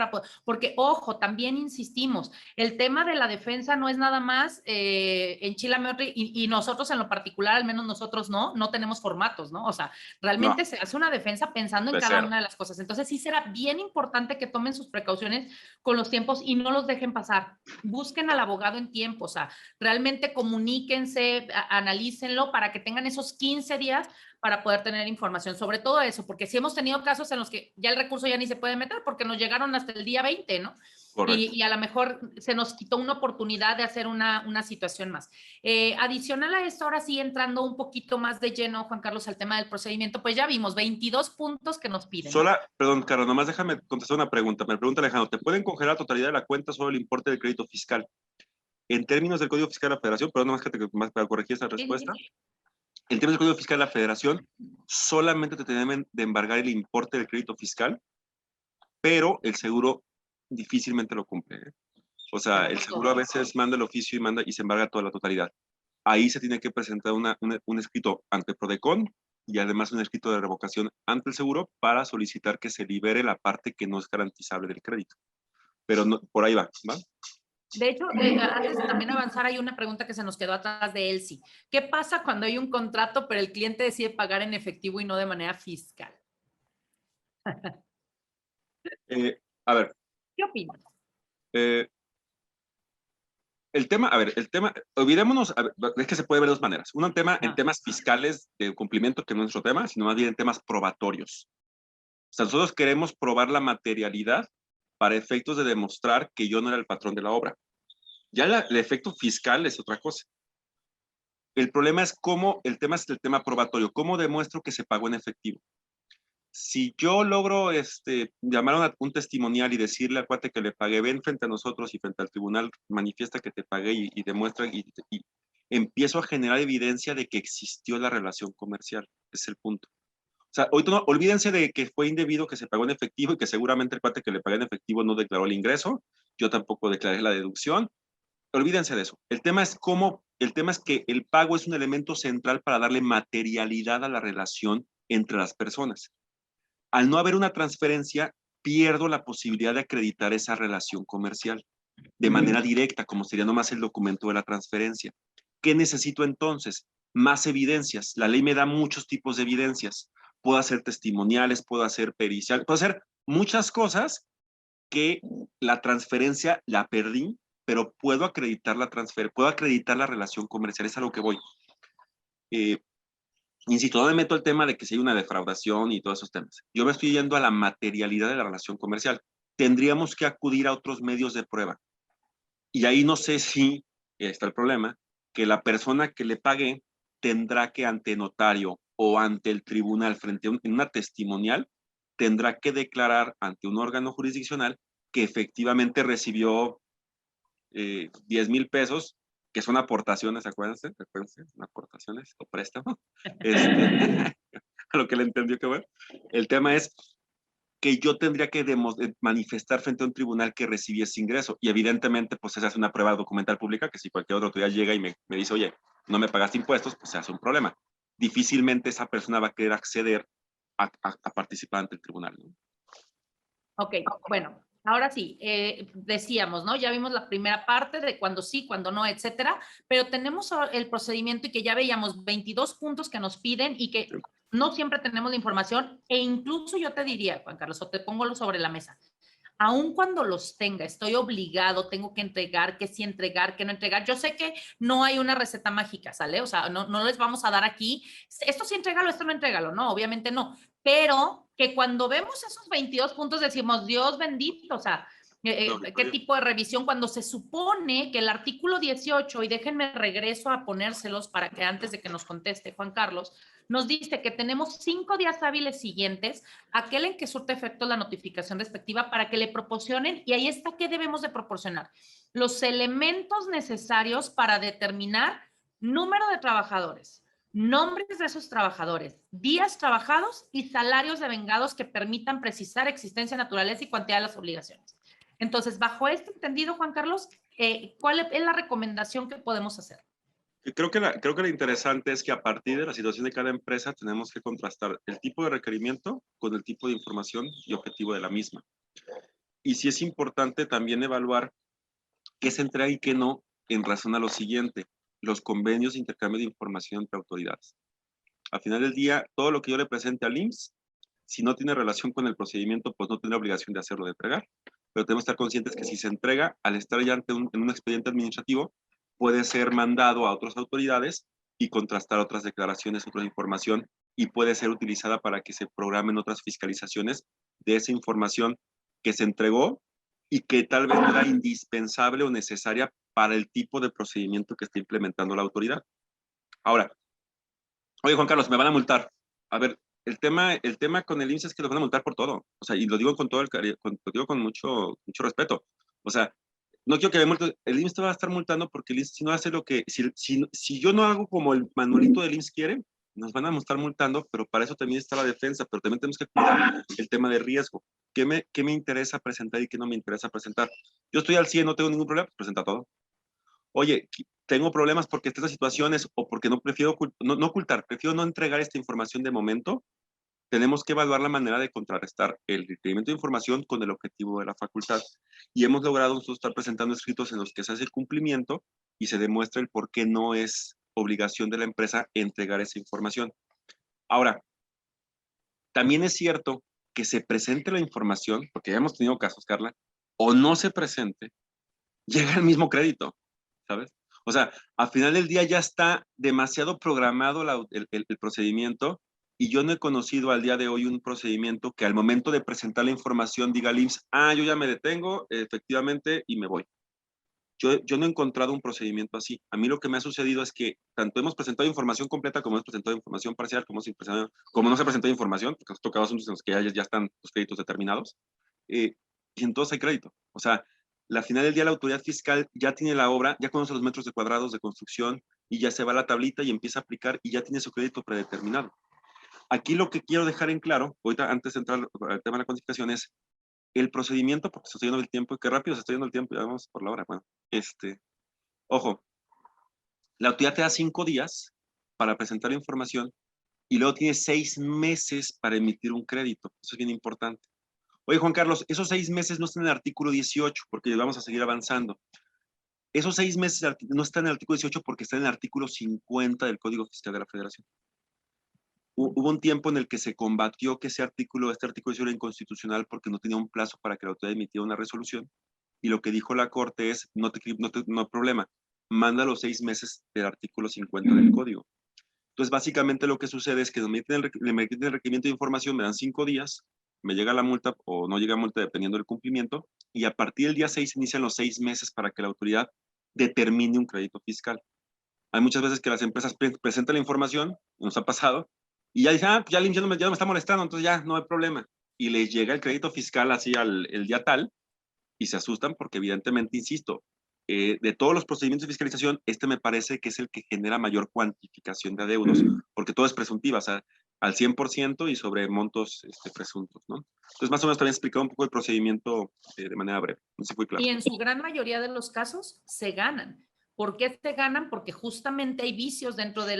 porque, ojo, también insistimos, el tema de la defensa no es nada más en Chilameotri, y nosotros en lo particular, al menos nosotros no tenemos formatos, ¿no? O sea, realmente se hace una defensa pensando en cada una de las cosas. Entonces sí será bien importante que tomen sus precauciones con los tiempos y no los dejen pasar. Busquen al abogado en tiempo, o sea, realmente comuníquense, analícenlo para que tengan esos 15 días para poder tener información sobre todo eso, porque sí hemos tenido casos en los que ya el recurso ya ni se puede meter porque nos llegaron hasta el día 20, ¿no? Y a lo mejor se nos quitó una oportunidad de hacer una situación más. Adicional a esto, ahora sí entrando un poquito más de lleno, Juan Carlos, al tema del procedimiento, pues ya vimos 22 puntos que nos piden. Perdón, Caro, nomás déjame contestar una pregunta. Me pregunta Alejandro, ¿te pueden congelar la totalidad de la cuenta solo el importe del crédito fiscal? En términos del Código Fiscal de la Federación, perdón, nomás más para corregir esa respuesta. En términos del Código Fiscal de la Federación, solamente te deben de embargar el importe del crédito fiscal, pero el seguro difícilmente lo cumple, ¿eh? O sea, el seguro a veces manda el oficio y se embarga toda la totalidad. Ahí se tiene que presentar un escrito ante Prodecon y además un escrito de revocación ante el seguro para solicitar que se libere la parte que no es garantizable del crédito. Pero no, por ahí va, ¿va? De hecho, antes de también avanzar, hay una pregunta que se nos quedó atrás de Elsie. ¿Qué pasa cuando hay un contrato, pero el cliente decide pagar en efectivo y no de manera fiscal? A ver. ¿Qué opinas? El tema, olvidémonos, es que se puede ver de dos maneras. Un tema en temas fiscales de cumplimiento, que no es nuestro tema, sino más bien en temas probatorios. O sea, nosotros queremos probar la materialidad para efectos de demostrar que yo no era el patrón de la obra. Ya el efecto fiscal es otra cosa. El problema es el tema probatorio. ¿Cómo demuestro que se pagó en efectivo? Si yo logro llamar a un testimonial y decirle al cuate que le pagué, ven frente a nosotros y frente al tribunal, manifiesta que te pagué y demuestra y empiezo a generar evidencia de que existió la relación comercial. Es el punto. O sea, olvídense de que fue indebido que se pagó en efectivo y que seguramente el cuate que le pagué en efectivo no declaró el ingreso. Yo tampoco declaré la deducción. Olvídense de eso. El tema es que el pago es un elemento central para darle materialidad a la relación entre las personas. Al no haber una transferencia, pierdo la posibilidad de acreditar esa relación comercial de manera directa, como sería nomás el documento de la transferencia. ¿Qué necesito entonces? Más evidencias. La ley me da muchos tipos de evidencias. Puedo hacer testimoniales, puedo hacer pericial, puedo hacer muchas cosas que la transferencia la perdí, pero puedo acreditar puedo acreditar la relación comercial. Es a lo que voy. Insisto, no me meto el tema de que si hay una defraudación y todos esos temas. Yo me estoy yendo a la materialidad de la relación comercial. Tendríamos que acudir a otros medios de prueba. Y ahí no sé si está el problema, que la persona que le pague tendrá que ante notario o ante el tribunal, en una testimonial, tendrá que declarar ante un órgano jurisdiccional que efectivamente recibió 10,000 pesos, que son aportaciones, acuérdense, aportaciones o préstamos, a lo que le entendió que bueno. El tema es que yo tendría que manifestar frente a un tribunal que recibí ese ingreso, y evidentemente pues se hace una prueba documental pública, que si cualquier otra autoridad llega y me dice, oye, no me pagaste impuestos, pues se hace un problema. Difícilmente esa persona va a querer acceder a participar ante el tribunal, ¿no? Ok, bueno, ahora sí, decíamos, ¿no? Ya vimos la primera parte de cuando sí, cuando no, etcétera, pero tenemos el procedimiento y que ya veíamos 22 puntos que nos piden y que no siempre tenemos la información, e incluso yo te diría, Juan Carlos, o te pongo sobre la mesa, aun cuando los tenga, estoy obligado, tengo que entregar, que sí entregar, que no entregar. Yo sé que no hay una receta mágica, ¿sale? O sea, no les vamos a dar aquí, esto sí entrégalo, esto no entrégalo, no, obviamente no, pero que cuando vemos esos 22 puntos decimos, Dios bendito, o sea, ¿Qué tipo de revisión? Cuando se supone que el artículo 18, y déjenme regreso a ponérselos para que antes de que nos conteste Juan Carlos, nos dice que tenemos 5 días hábiles siguientes, aquel en que surte efecto la notificación respectiva, para que le proporcionen, y ahí está qué debemos de proporcionar, los elementos necesarios para determinar número de trabajadores, nombres de esos trabajadores, días trabajados y salarios devengados que permitan precisar existencia, naturaleza y cuantía de las obligaciones. Entonces, bajo este entendido, Juan Carlos, ¿cuál es la recomendación que podemos hacer? Creo que lo interesante es que a partir de la situación de cada empresa tenemos que contrastar el tipo de requerimiento con el tipo de información y objetivo de la misma. Y sí es importante también evaluar qué se entrega y qué no en razón a lo siguiente, los convenios de intercambio de información entre autoridades. Al final del día, todo lo que yo le presente al IMSS, si no tiene relación con el procedimiento, pues no tiene obligación de hacerlo, de entregar. Pero tenemos que estar conscientes que si se entrega, al estar ya en un expediente administrativo, puede ser mandado a otras autoridades y contrastar otras declaraciones, otra información, y puede ser utilizada para que se programen otras fiscalizaciones de esa información que se entregó y que tal vez no era indispensable o necesaria para el tipo de procedimiento que está implementando la autoridad. Ahora, oye, Juan Carlos, me van a multar. A ver, el tema con el IMSS es que los van a multar por todo. O sea, y lo digo con todo lo digo con mucho respeto. O sea, no quiero que me multen. El IMSS te va a estar multando porque el IMSS si no hace lo que, si yo no hago como el manualito del IMSS quiere, nos van a estar multando, pero para eso también está la defensa, pero también tenemos que cuidar el tema de riesgo. ¿Qué me interesa presentar y qué no me interesa presentar? Yo estoy al 100, no tengo ningún problema, pues presenta todo. Oye, tengo problemas porque estas situaciones o porque no prefiero no ocultar, prefiero no entregar esta información de momento, tenemos que evaluar la manera de contrarrestar el requerimiento de información con el objetivo de la facultad. Y hemos logrado nosotros estar presentando escritos en los que se hace el cumplimiento y se demuestra el por qué no es obligación de la empresa entregar esa información. Ahora, también es cierto que se presente la información, porque ya hemos tenido casos, Carla, o no se presente, llega el mismo crédito, ¿sabes? O sea, al final del día ya está demasiado programado el procedimiento y yo no he conocido al día de hoy un procedimiento que al momento de presentar la información diga al IMSS, yo ya me detengo, efectivamente, y me voy. Yo no he encontrado un procedimiento así. A mí lo que me ha sucedido es que tanto hemos presentado información completa como hemos presentado información parcial, como no se ha presentado información, porque nos tocado asuntos en los que ya están los créditos determinados, y entonces hay crédito. O sea, al final del día la autoridad fiscal ya tiene la obra, ya conoce los metros de cuadrados de construcción y ya se va a la tablita y empieza a aplicar y ya tiene su crédito predeterminado. Aquí lo que quiero dejar en claro, ahorita antes de entrar al tema de la cuantificación, es el procedimiento, porque se está yendo el tiempo, qué rápido se está yendo el tiempo, ya vamos por la hora. Bueno, ojo, la autoridad te da 5 días para presentar la información y luego tiene 6 meses para emitir un crédito. Eso es bien importante. Oye, Juan Carlos, esos 6 meses no están en el artículo 18 porque vamos a seguir avanzando. Esos 6 meses no están en el artículo 18 porque están en el artículo 50 del Código Fiscal de la Federación. Hubo un tiempo en el que se combatió que este artículo 18 era inconstitucional porque no tenía un plazo para que la autoridad emitiera una resolución. Y lo que dijo la Corte es, no hay problema, manda los 6 meses del artículo 50 del Código. Entonces, básicamente lo que sucede es que me meten el requerimiento de información, me dan 5 días, me llega la multa o no llega multa dependiendo del cumplimiento, y a partir del día 6 inician los 6 meses para que la autoridad determine un crédito fiscal. Hay muchas veces que las empresas presentan la información, nos ha pasado, y ya dicen, pues ya no me está molestando, entonces ya no hay problema. Y les llega el crédito fiscal así el día tal, y se asustan porque evidentemente, insisto, de todos los procedimientos de fiscalización, este me parece que es el que genera mayor cuantificación de adeudos, porque todo es presuntiva, o sea, al 100% y sobre montos presuntos, ¿no? Entonces, más o menos también explicado un poco el procedimiento de manera breve. No sé si fue claro. Y en su gran mayoría de los casos se ganan. ¿Por qué se ganan? Porque justamente hay vicios dentro de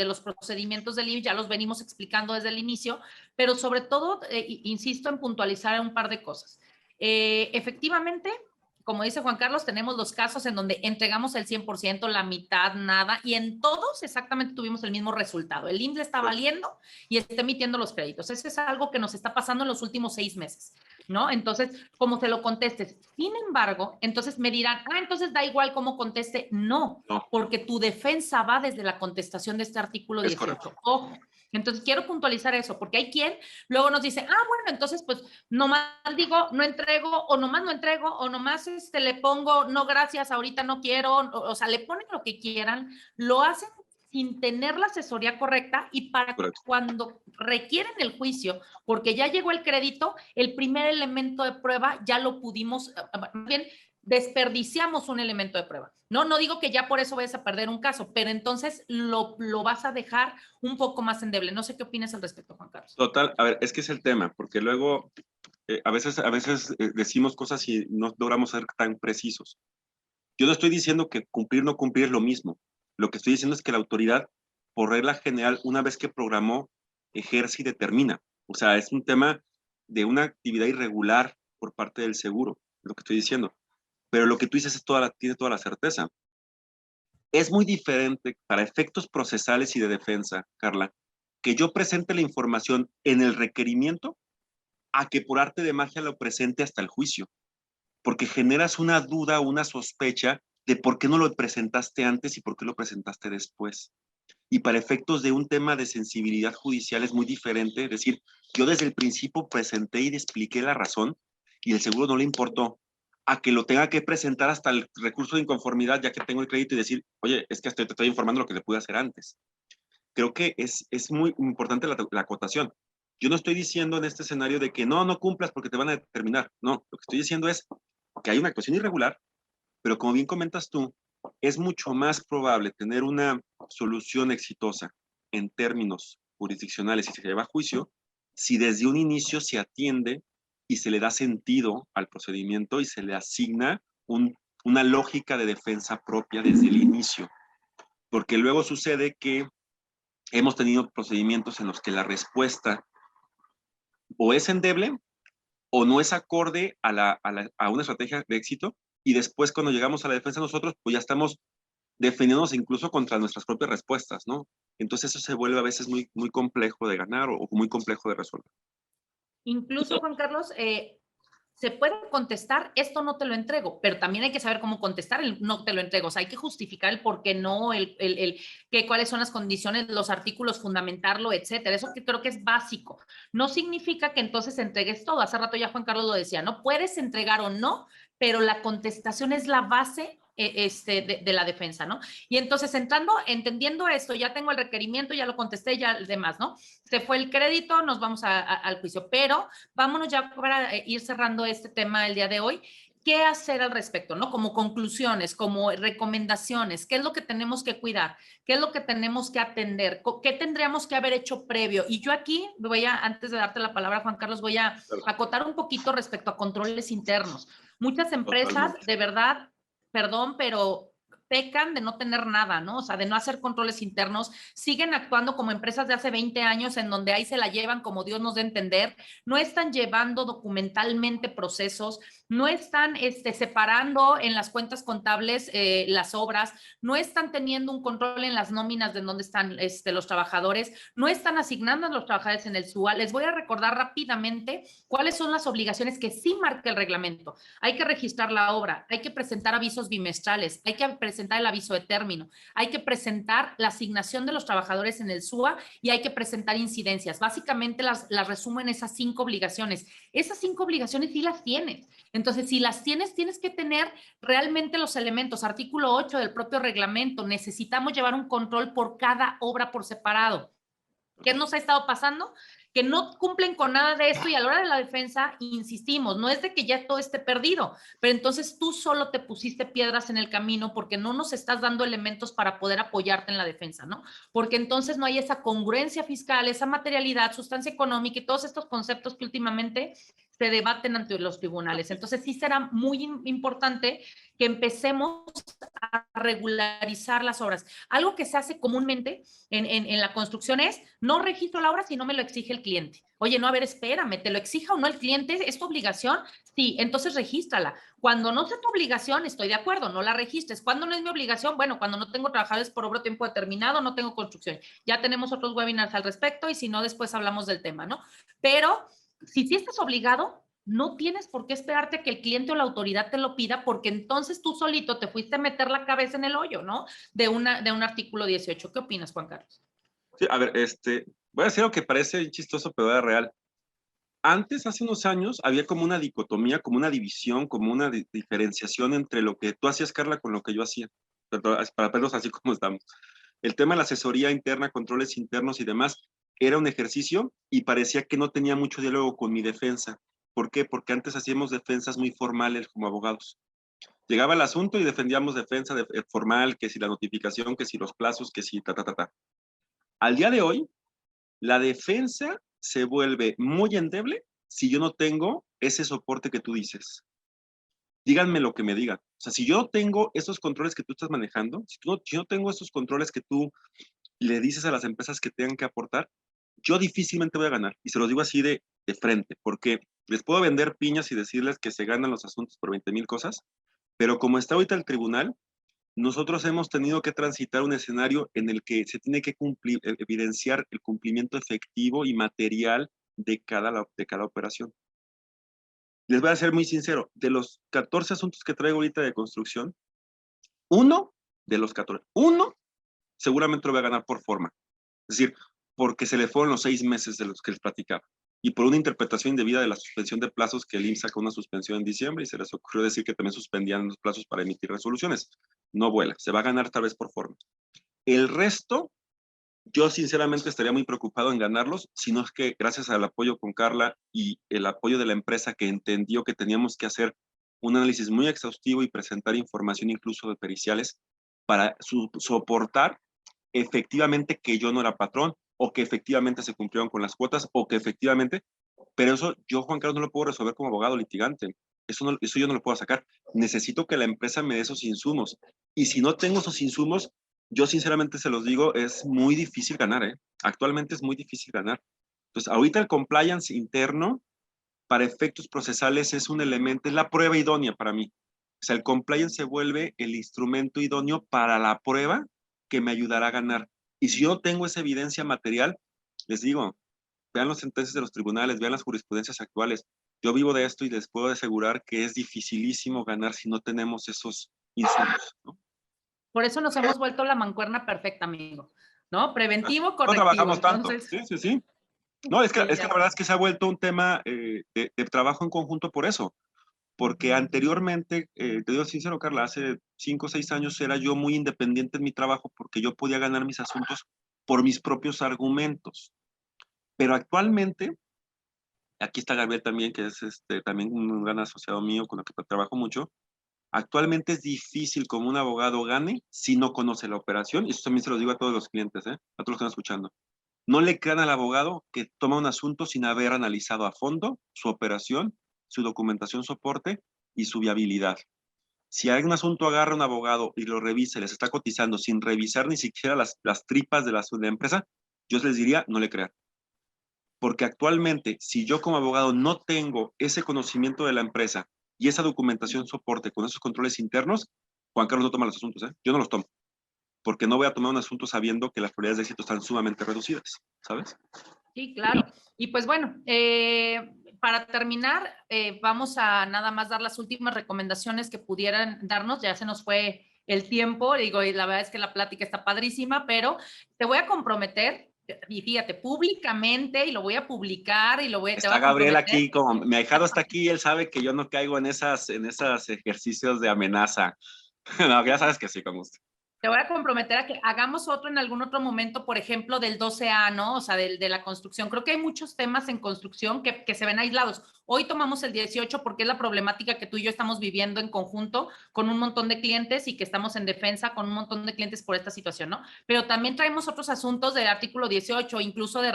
los procedimientos del IMSS, ya los venimos explicando desde el inicio, pero sobre todo, insisto en puntualizar un par de cosas. Efectivamente, como dice Juan Carlos, tenemos los casos en donde entregamos el 100%, la mitad, nada, y en todos exactamente tuvimos el mismo resultado. El IMSS está valiendo y está emitiendo los créditos. Eso es algo que nos está pasando en los últimos 6 meses. ¿no? Entonces, como se lo contestes. Sin embargo, entonces me dirán, entonces da igual cómo conteste. No, No, porque tu defensa va desde la contestación de este artículo es 18. correcto. Ojo. Entonces, quiero puntualizar eso, porque hay quien luego nos dice, bueno, entonces, pues, nomás digo, no entrego, o nomás no entrego, o nomás le pongo, no, gracias, ahorita no quiero, o sea, le ponen lo que quieran, lo hacen sin tener la asesoría correcta y para Correcto. cuando requieren el juicio, porque ya llegó el crédito, el primer elemento de prueba ya lo pudimos, bien, desperdiciamos un elemento de prueba. No digo que ya por eso vayas a perder un caso, pero entonces lo vas a dejar un poco más endeble. No sé qué opinas al respecto, Juan Carlos. Total, a ver, es que es el tema, porque luego a veces decimos cosas y no logramos ser tan precisos. Yo no estoy diciendo que cumplir o no cumplir es lo mismo. Lo que estoy diciendo es que la autoridad, por regla general, una vez que programó, ejerce y determina. O sea, es un tema de una actividad irregular por parte del seguro, lo que estoy diciendo. Pero lo que tú dices tiene toda la certeza. Es muy diferente para efectos procesales y de defensa, Carla, que yo presente la información en el requerimiento a que por arte de magia lo presente hasta el juicio, porque generas una duda o una sospecha de por qué no lo presentaste antes y por qué lo presentaste después. Y para efectos de un tema de sensibilidad judicial es muy diferente, es decir, yo desde el principio presenté y expliqué la razón y el seguro no le importó, a que lo tenga que presentar hasta el recurso de inconformidad ya que tengo el crédito y decir, oye, es que hasta te estoy informando lo que le pude hacer antes. Creo que es muy importante la acotación. Yo no estoy diciendo en este escenario de que no cumplas porque te van a determinar. No, lo que estoy diciendo es que hay una actuación irregular, pero como bien comentas tú, es mucho más probable tener una solución exitosa en términos jurisdiccionales y se lleva a juicio si desde un inicio se atiende y se le da sentido al procedimiento y se le asigna una lógica de defensa propia desde el inicio. Porque luego sucede que hemos tenido procedimientos en los que la respuesta o es endeble o no es acorde a una estrategia de éxito y después cuando llegamos a la defensa nosotros, pues ya estamos defendiéndonos incluso contra nuestras propias respuestas, ¿no? Entonces eso se vuelve a veces muy, muy complejo de ganar o muy complejo de resolver. Incluso, Juan Carlos, se puede contestar, esto no te lo entrego, pero también hay que saber cómo contestar el no te lo entrego. O sea, hay que justificar el por qué no, cuáles son las condiciones, los artículos, fundamentarlo, etcétera. Eso que creo que es básico. No significa que entonces entregues todo. Hace rato ya Juan Carlos lo decía, no puedes entregar o no, pero la contestación es la base de la defensa, ¿no? Y entonces entendiendo esto, ya tengo el requerimiento, ya lo contesté, ya el demás, ¿no? Se fue el crédito, nos vamos al juicio, pero vámonos ya para ir cerrando este tema el día de hoy. ¿Qué hacer al respecto, no? Como conclusiones, como recomendaciones, ¿qué es lo que tenemos que cuidar? ¿Qué es lo que tenemos que atender? ¿Qué tendríamos que haber hecho previo? Y yo aquí antes de darte la palabra, Juan Carlos, voy a acotar un poquito respecto a controles internos. Muchas empresas, Totalmente. de verdad, perdón, pero pecan de no tener nada, ¿no? O sea, de no hacer controles internos, siguen actuando como empresas de hace 20 años en donde ahí se la llevan como Dios nos dé entender, no están llevando documentalmente procesos, no están separando en las cuentas contables las obras, no están teniendo un control en las nóminas de dónde están los trabajadores, no están asignando a los trabajadores en el SUA. Les voy a recordar rápidamente cuáles son las obligaciones que sí marca el reglamento. Hay que registrar la obra, hay que presentar avisos bimestrales, hay que presentar el aviso de término, hay que presentar la asignación de los trabajadores en el SUA y hay que presentar incidencias. Básicamente las resumo en esas 5 obligaciones. Esas 5 obligaciones sí las tienes. Entonces, si las tienes, tienes que tener realmente los elementos. Artículo 8 del propio reglamento. Necesitamos llevar un control por cada obra por separado. ¿Qué nos ha estado pasando? Que no cumplen con nada de esto y a la hora de la defensa, insistimos, no es de que ya todo esté perdido, pero entonces tú solo te pusiste piedras en el camino porque no nos estás dando elementos para poder apoyarte en la defensa, ¿no? Porque entonces no hay esa congruencia fiscal, esa materialidad, sustancia económica y todos estos conceptos que últimamente se debaten ante los tribunales. Entonces sí será muy importante que empecemos a regularizar las obras. Algo que se hace comúnmente en la construcción es, no registro la obra si no me lo exige el cliente. Oye, no, a ver, espérame, ¿te lo exija o no el cliente? ¿Es tu obligación? Sí, entonces regístrala. Cuando no sea tu obligación, estoy de acuerdo, no la registres. ¿Cuándo no es mi obligación? Bueno, cuando no tengo trabajadores por obra tiempo determinado, no tengo construcción. Ya tenemos otros webinars al respecto y si no, después hablamos del tema, ¿no? Pero si sí estás obligado, No tienes por qué esperarte a que el cliente o la autoridad te lo pida, porque entonces tú solito te fuiste a meter la cabeza en el hoyo, ¿no? De un artículo 18. ¿Qué opinas, Juan Carlos? Sí, a ver, voy a decir algo que parece chistoso, pero es real. Antes, hace unos años, había como una dicotomía, como una división, como una diferenciación entre lo que tú hacías, Carla, con lo que yo hacía, para verlos así como estamos. El tema de la asesoría interna, controles internos y demás, era un ejercicio y parecía que no tenía mucho diálogo con mi defensa. ¿Por qué? Porque antes hacíamos defensas muy formales como abogados. Llegaba el asunto y defendíamos defensa formal, que si la notificación, que si los plazos, que si ta, ta, ta, ta. Al día de hoy, la defensa se vuelve muy endeble si yo no tengo ese soporte que tú dices. Díganme lo que me digan. O sea, si yo no tengo esos controles que tú estás manejando, si yo tengo esos controles que tú le dices a las empresas que tengan que aportar, yo difícilmente voy a ganar. Y se los digo así de frente, porque les puedo vender piñas y decirles que se ganan los asuntos por 20,000 cosas, pero como está ahorita el tribunal, nosotros hemos tenido que transitar un escenario en el que se tiene que evidenciar el cumplimiento efectivo y material de cada operación. Les voy a ser muy sincero, de los 14 asuntos que traigo ahorita de construcción, uno de los 14, uno seguramente lo voy a ganar por forma. Es decir, porque se le fueron los 6 meses de los que les platicaba. Y por una interpretación indebida de la suspensión de plazos, que el IMSS sacó una suspensión en diciembre y se les ocurrió decir que también suspendían los plazos para emitir resoluciones. No vuela, se va a ganar tal vez por forma. El resto, yo sinceramente estaría muy preocupado en ganarlos, sino es que gracias al apoyo con Carla y el apoyo de la empresa que entendió que teníamos que hacer un análisis muy exhaustivo y presentar información incluso de periciales para soportar efectivamente que yo no era patrón o que efectivamente se cumplieron con las cuotas o que efectivamente, pero eso yo, Juan Carlos, no lo puedo resolver como abogado litigante. Eso yo no lo puedo sacar. Necesito que la empresa me dé esos insumos. Y si no tengo esos insumos, yo sinceramente se los digo, es muy difícil ganar, ¿eh? Actualmente es muy difícil ganar. Entonces, ahorita el compliance interno para efectos procesales es un elemento, es la prueba idónea para mí. O sea, el compliance se vuelve el instrumento idóneo para la prueba que me ayudará a ganar. Y si yo no tengo esa evidencia material, les digo, vean los sentencias de los tribunales, vean las jurisprudencias actuales. Yo vivo de esto y les puedo asegurar que es dificilísimo ganar si no tenemos esos insumos, ¿no? Por eso nos hemos vuelto la mancuerna perfecta, amigo, ¿no? Preventivo, No correctivo. trabajamos tanto. Entonces, Sí, sí, sí. No, es que sí, la verdad es que se ha vuelto un tema de trabajo en conjunto por eso. Porque anteriormente, te digo sincero, Carla, hace 5 o 6 años era yo muy independiente en mi trabajo porque yo podía ganar mis asuntos por mis propios argumentos. Pero actualmente, aquí está Gabriel también, que es también un gran asociado mío con el que trabajo mucho. Actualmente es difícil como un abogado gane si no conoce la operación, y eso también se lo digo a todos los clientes, a todos los que están escuchando. No le crean al abogado que toma un asunto sin haber analizado a fondo su operación, su documentación soporte y su viabilidad. Si hay un asunto agarra a un abogado y lo revisa y les está cotizando sin revisar ni siquiera las tripas de la empresa, yo les diría, no le crean. Porque actualmente, si yo como abogado no tengo ese conocimiento de la empresa y esa documentación soporte con esos controles internos, Juan Carlos no toma los asuntos, ¿eh? Yo no los tomo, porque no voy a tomar un asunto sabiendo que las probabilidades de éxito están sumamente reducidas, ¿sabes? sí, claro. Y pues bueno, para terminar, vamos a nada más dar las últimas recomendaciones que pudieran darnos. Ya se nos fue el tiempo, digo, y la verdad es que la plática está padrísima, pero te voy a comprometer, y fíjate, públicamente, y lo voy a publicar, y te voy Está a Gabriel comprometer. aquí, como mi ahijado está aquí, él sabe que yo no caigo en esas ejercicios de amenaza. No, ya sabes que sí, con gusto. Te voy a comprometer a que hagamos otro en algún otro momento, por ejemplo, del 12A, ¿no? O sea, de la construcción. Creo que hay muchos temas en construcción que se ven aislados. Hoy tomamos el 18 porque es la problemática que tú y yo estamos viviendo en conjunto con un montón de clientes y que estamos en defensa con un montón de clientes por esta situación, ¿no? Pero también traemos otros asuntos del artículo 18, incluso de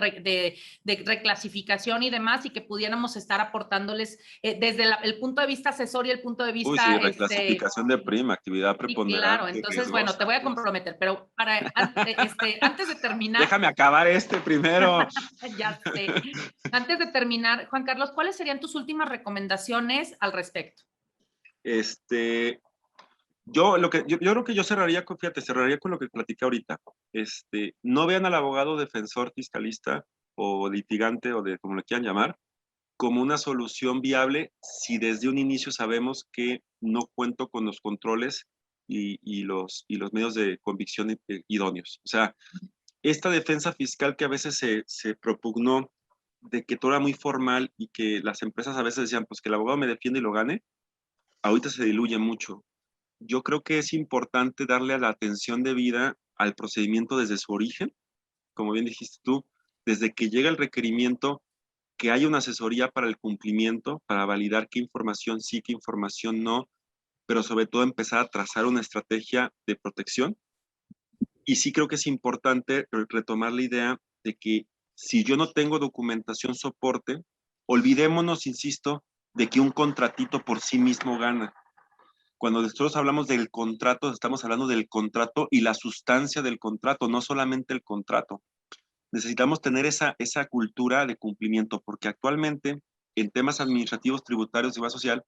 reclasificación y demás, y que pudiéramos estar aportándoles desde el punto de vista asesor y el punto de Uy, sí, vista, reclasificación de prima, actividad y claro, preponderante, entonces, bueno, te riesgosa. voy a comprometer, pero antes de terminar, Déjame acabar primero. ya sé, antes de terminar, Juan Carlos, ¿cuáles serían tus últimas recomendaciones al respecto? Este, yo creo que yo cerraría con, fíjate, cerraría con lo que platiqué ahorita. No vean al abogado defensor, fiscalista o litigante o de como le quieran llamar, como una solución viable si desde un inicio sabemos que no cuento con los controles y los medios de convicción idóneos. O sea, esta defensa fiscal que a veces se propugnó de que todo era muy formal y que las empresas a veces decían, pues que el abogado me defiende y lo gane, ahorita se diluye mucho. Yo creo que es importante darle a la atención debida al procedimiento desde su origen, como bien dijiste tú, desde que llega el requerimiento, que haya una asesoría para el cumplimiento, para validar qué información sí, qué información no, pero sobre todo empezar a trazar una estrategia de protección. Y sí creo que es importante retomar la idea de que si yo no tengo documentación soporte, olvidémonos, insisto, de que un contratito por sí mismo gana. Cuando nosotros hablamos del contrato, estamos hablando del contrato y la sustancia del contrato, no solamente el contrato. Necesitamos tener esa cultura de cumplimiento, porque actualmente en temas administrativos, tributarios y seguridad social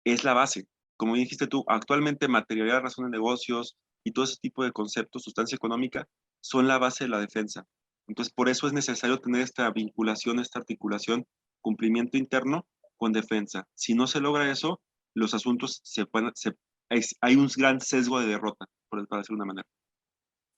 es la base. Como dijiste tú, actualmente materialidad, razón de negocios y todo ese tipo de conceptos, sustancia económica, son la base de la defensa. Entonces, por eso es necesario tener esta vinculación, esta articulación, cumplimiento interno con defensa. Si no se logra eso, los asuntos hay un gran sesgo de derrota, por decirlo de una manera.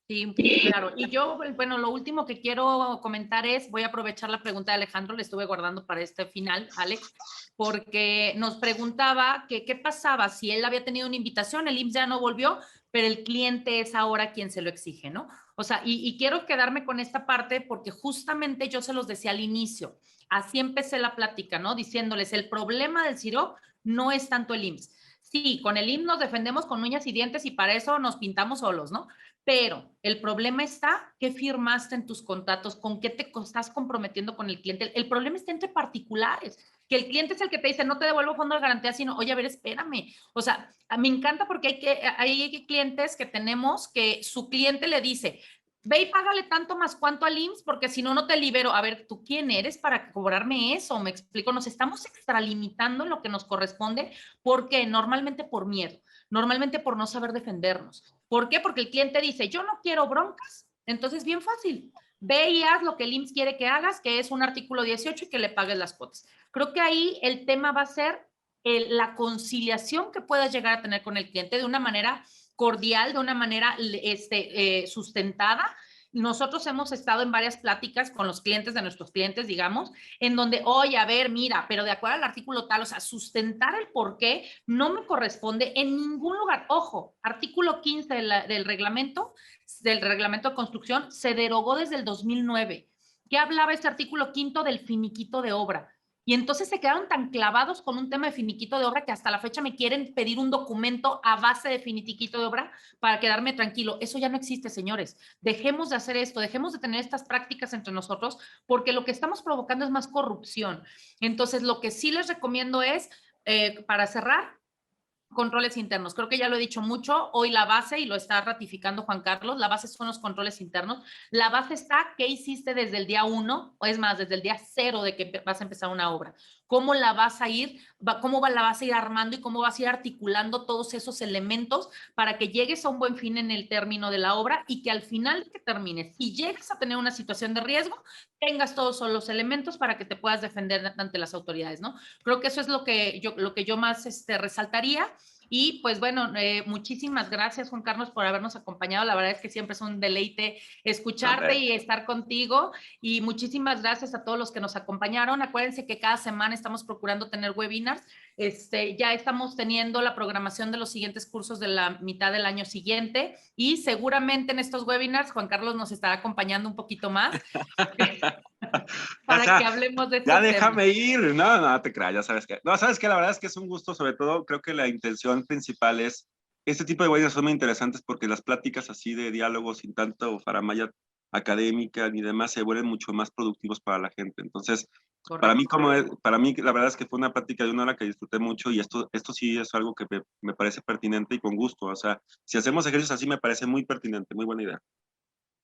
Sí, claro. Y yo, bueno, lo último que quiero comentar es, voy a aprovechar la pregunta de Alejandro, le estuve guardando para este final, Alex, porque nos preguntaba que qué pasaba si él había tenido una invitación, el IMSS ya no volvió, pero el cliente es ahora quien se lo exige, ¿no? O sea, y quiero quedarme con esta parte porque justamente yo se los decía al inicio, así empecé la plática, ¿no? Diciéndoles, el problema del CIRO no es tanto el IMSS. Sí, con el IMSS nos defendemos con uñas y dientes y para eso nos pintamos solos, ¿no? Pero el problema está qué firmaste en tus contratos, con qué te estás comprometiendo con el cliente. El problema está entre particulares, que el cliente es el que te dice, no te devuelvo fondo de garantía, sino, oye, a ver, espérame. O sea, me encanta porque hay clientes que tenemos que su cliente le dice, ve y págale tanto más cuánto al IMSS, porque si no, no te libero. A ver, ¿tú quién eres para cobrarme eso? Me explico, nos estamos extralimitando en lo que nos corresponde, porque normalmente por miedo, normalmente por no saber defendernos. ¿Por qué? Porque el cliente dice, yo no quiero broncas. Entonces, bien fácil. Ve y haz lo que el IMSS quiere que hagas, que es un artículo 18 y que le pagues las cuotas. Creo que ahí el tema va a ser la conciliación que puedas llegar a tener con el cliente de una manera cordial, de una manera sustentada. Nosotros hemos estado en varias pláticas con los clientes de nuestros clientes, digamos, en donde, oye, a ver, mira, pero de acuerdo al artículo tal, o sea, sustentar el por qué no me corresponde en ningún lugar. Ojo, artículo 15 del reglamento de construcción se derogó desde el 2009. ¿Qué hablaba este artículo quinto del finiquito de obra? Y entonces se quedaron tan clavados con un tema de finiquito de obra que hasta la fecha me quieren pedir un documento a base de finiquito de obra para quedarme tranquilo. Eso ya no existe, señores. Dejemos de hacer esto, dejemos de tener estas prácticas entre nosotros, porque lo que estamos provocando es más corrupción. Entonces, lo que sí les recomiendo es, para cerrar, controles internos. Creo que ya lo he dicho mucho. Hoy la base, y lo está ratificando Juan Carlos, la base son los controles internos. La base está, ¿qué hiciste desde el día 1? O es más, desde el día 0 de que vas a empezar una obra. ¿Cómo la vas a ir? ¿Cómo la vas a ir armando y cómo vas a ir articulando todos esos elementos para que llegues a un buen fin en el término de la obra y que al final de que termines y llegues a tener una situación de riesgo, tengas todos los elementos para que te puedas defender ante las autoridades, ¿no? Creo que eso es lo que yo más resaltaría. Y pues bueno, muchísimas gracias, Juan Carlos, por habernos acompañado. La verdad es que siempre es un deleite escucharte y estar contigo. Y muchísimas gracias a todos los que nos acompañaron. Acuérdense que cada semana estamos procurando tener webinars. Ya estamos teniendo la programación de los siguientes cursos de la mitad del año siguiente y seguramente en estos webinars Juan Carlos nos estará acompañando un poquito más para que hablemos de estos ya déjame temas. Ir, no te creas, ya sabes que, no, sabes que la verdad es que es un gusto, sobre todo creo que la intención principal es, este tipo de webinars son muy interesantes porque las pláticas así de diálogo sin tanto faramaya académica ni demás se vuelven mucho más productivos para la gente. Entonces, correcto. Para mí la verdad es que fue una plática de una hora que disfruté mucho y esto sí es algo que me parece pertinente y con gusto. O sea, si hacemos ejercicios así me parece muy pertinente, muy buena idea.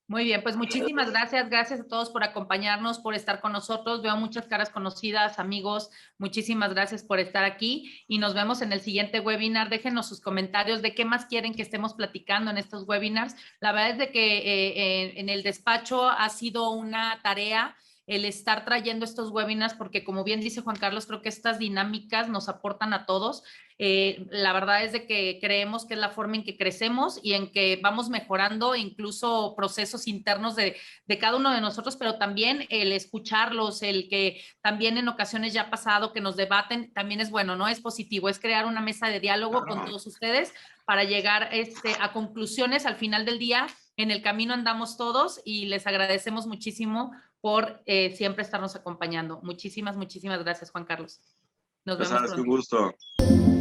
Muy bien, pues muchísimas gracias. Gracias a todos por acompañarnos, por estar con nosotros. Veo muchas caras conocidas, amigos. Muchísimas gracias por estar aquí y nos vemos en el siguiente webinar. Déjenos sus comentarios de qué más quieren que estemos platicando en estos webinars. La verdad es de que en el despacho ha sido una tarea el estar trayendo estos webinars, porque como bien dice Juan Carlos, creo que estas dinámicas nos aportan a todos. La verdad es de que creemos que es la forma en que crecemos y en que vamos mejorando incluso procesos internos de cada uno de nosotros, pero también el escucharlos, el que también en ocasiones ya ha pasado que nos debaten, también es bueno, ¿no? Es positivo, es crear una mesa de diálogo con todos ustedes para llegar a conclusiones al final del día. En el camino andamos todos y les agradecemos muchísimo por siempre estarnos acompañando. Muchísimas, muchísimas gracias, Juan Carlos. Nos Ya vemos sabes, que un pronto. gusto.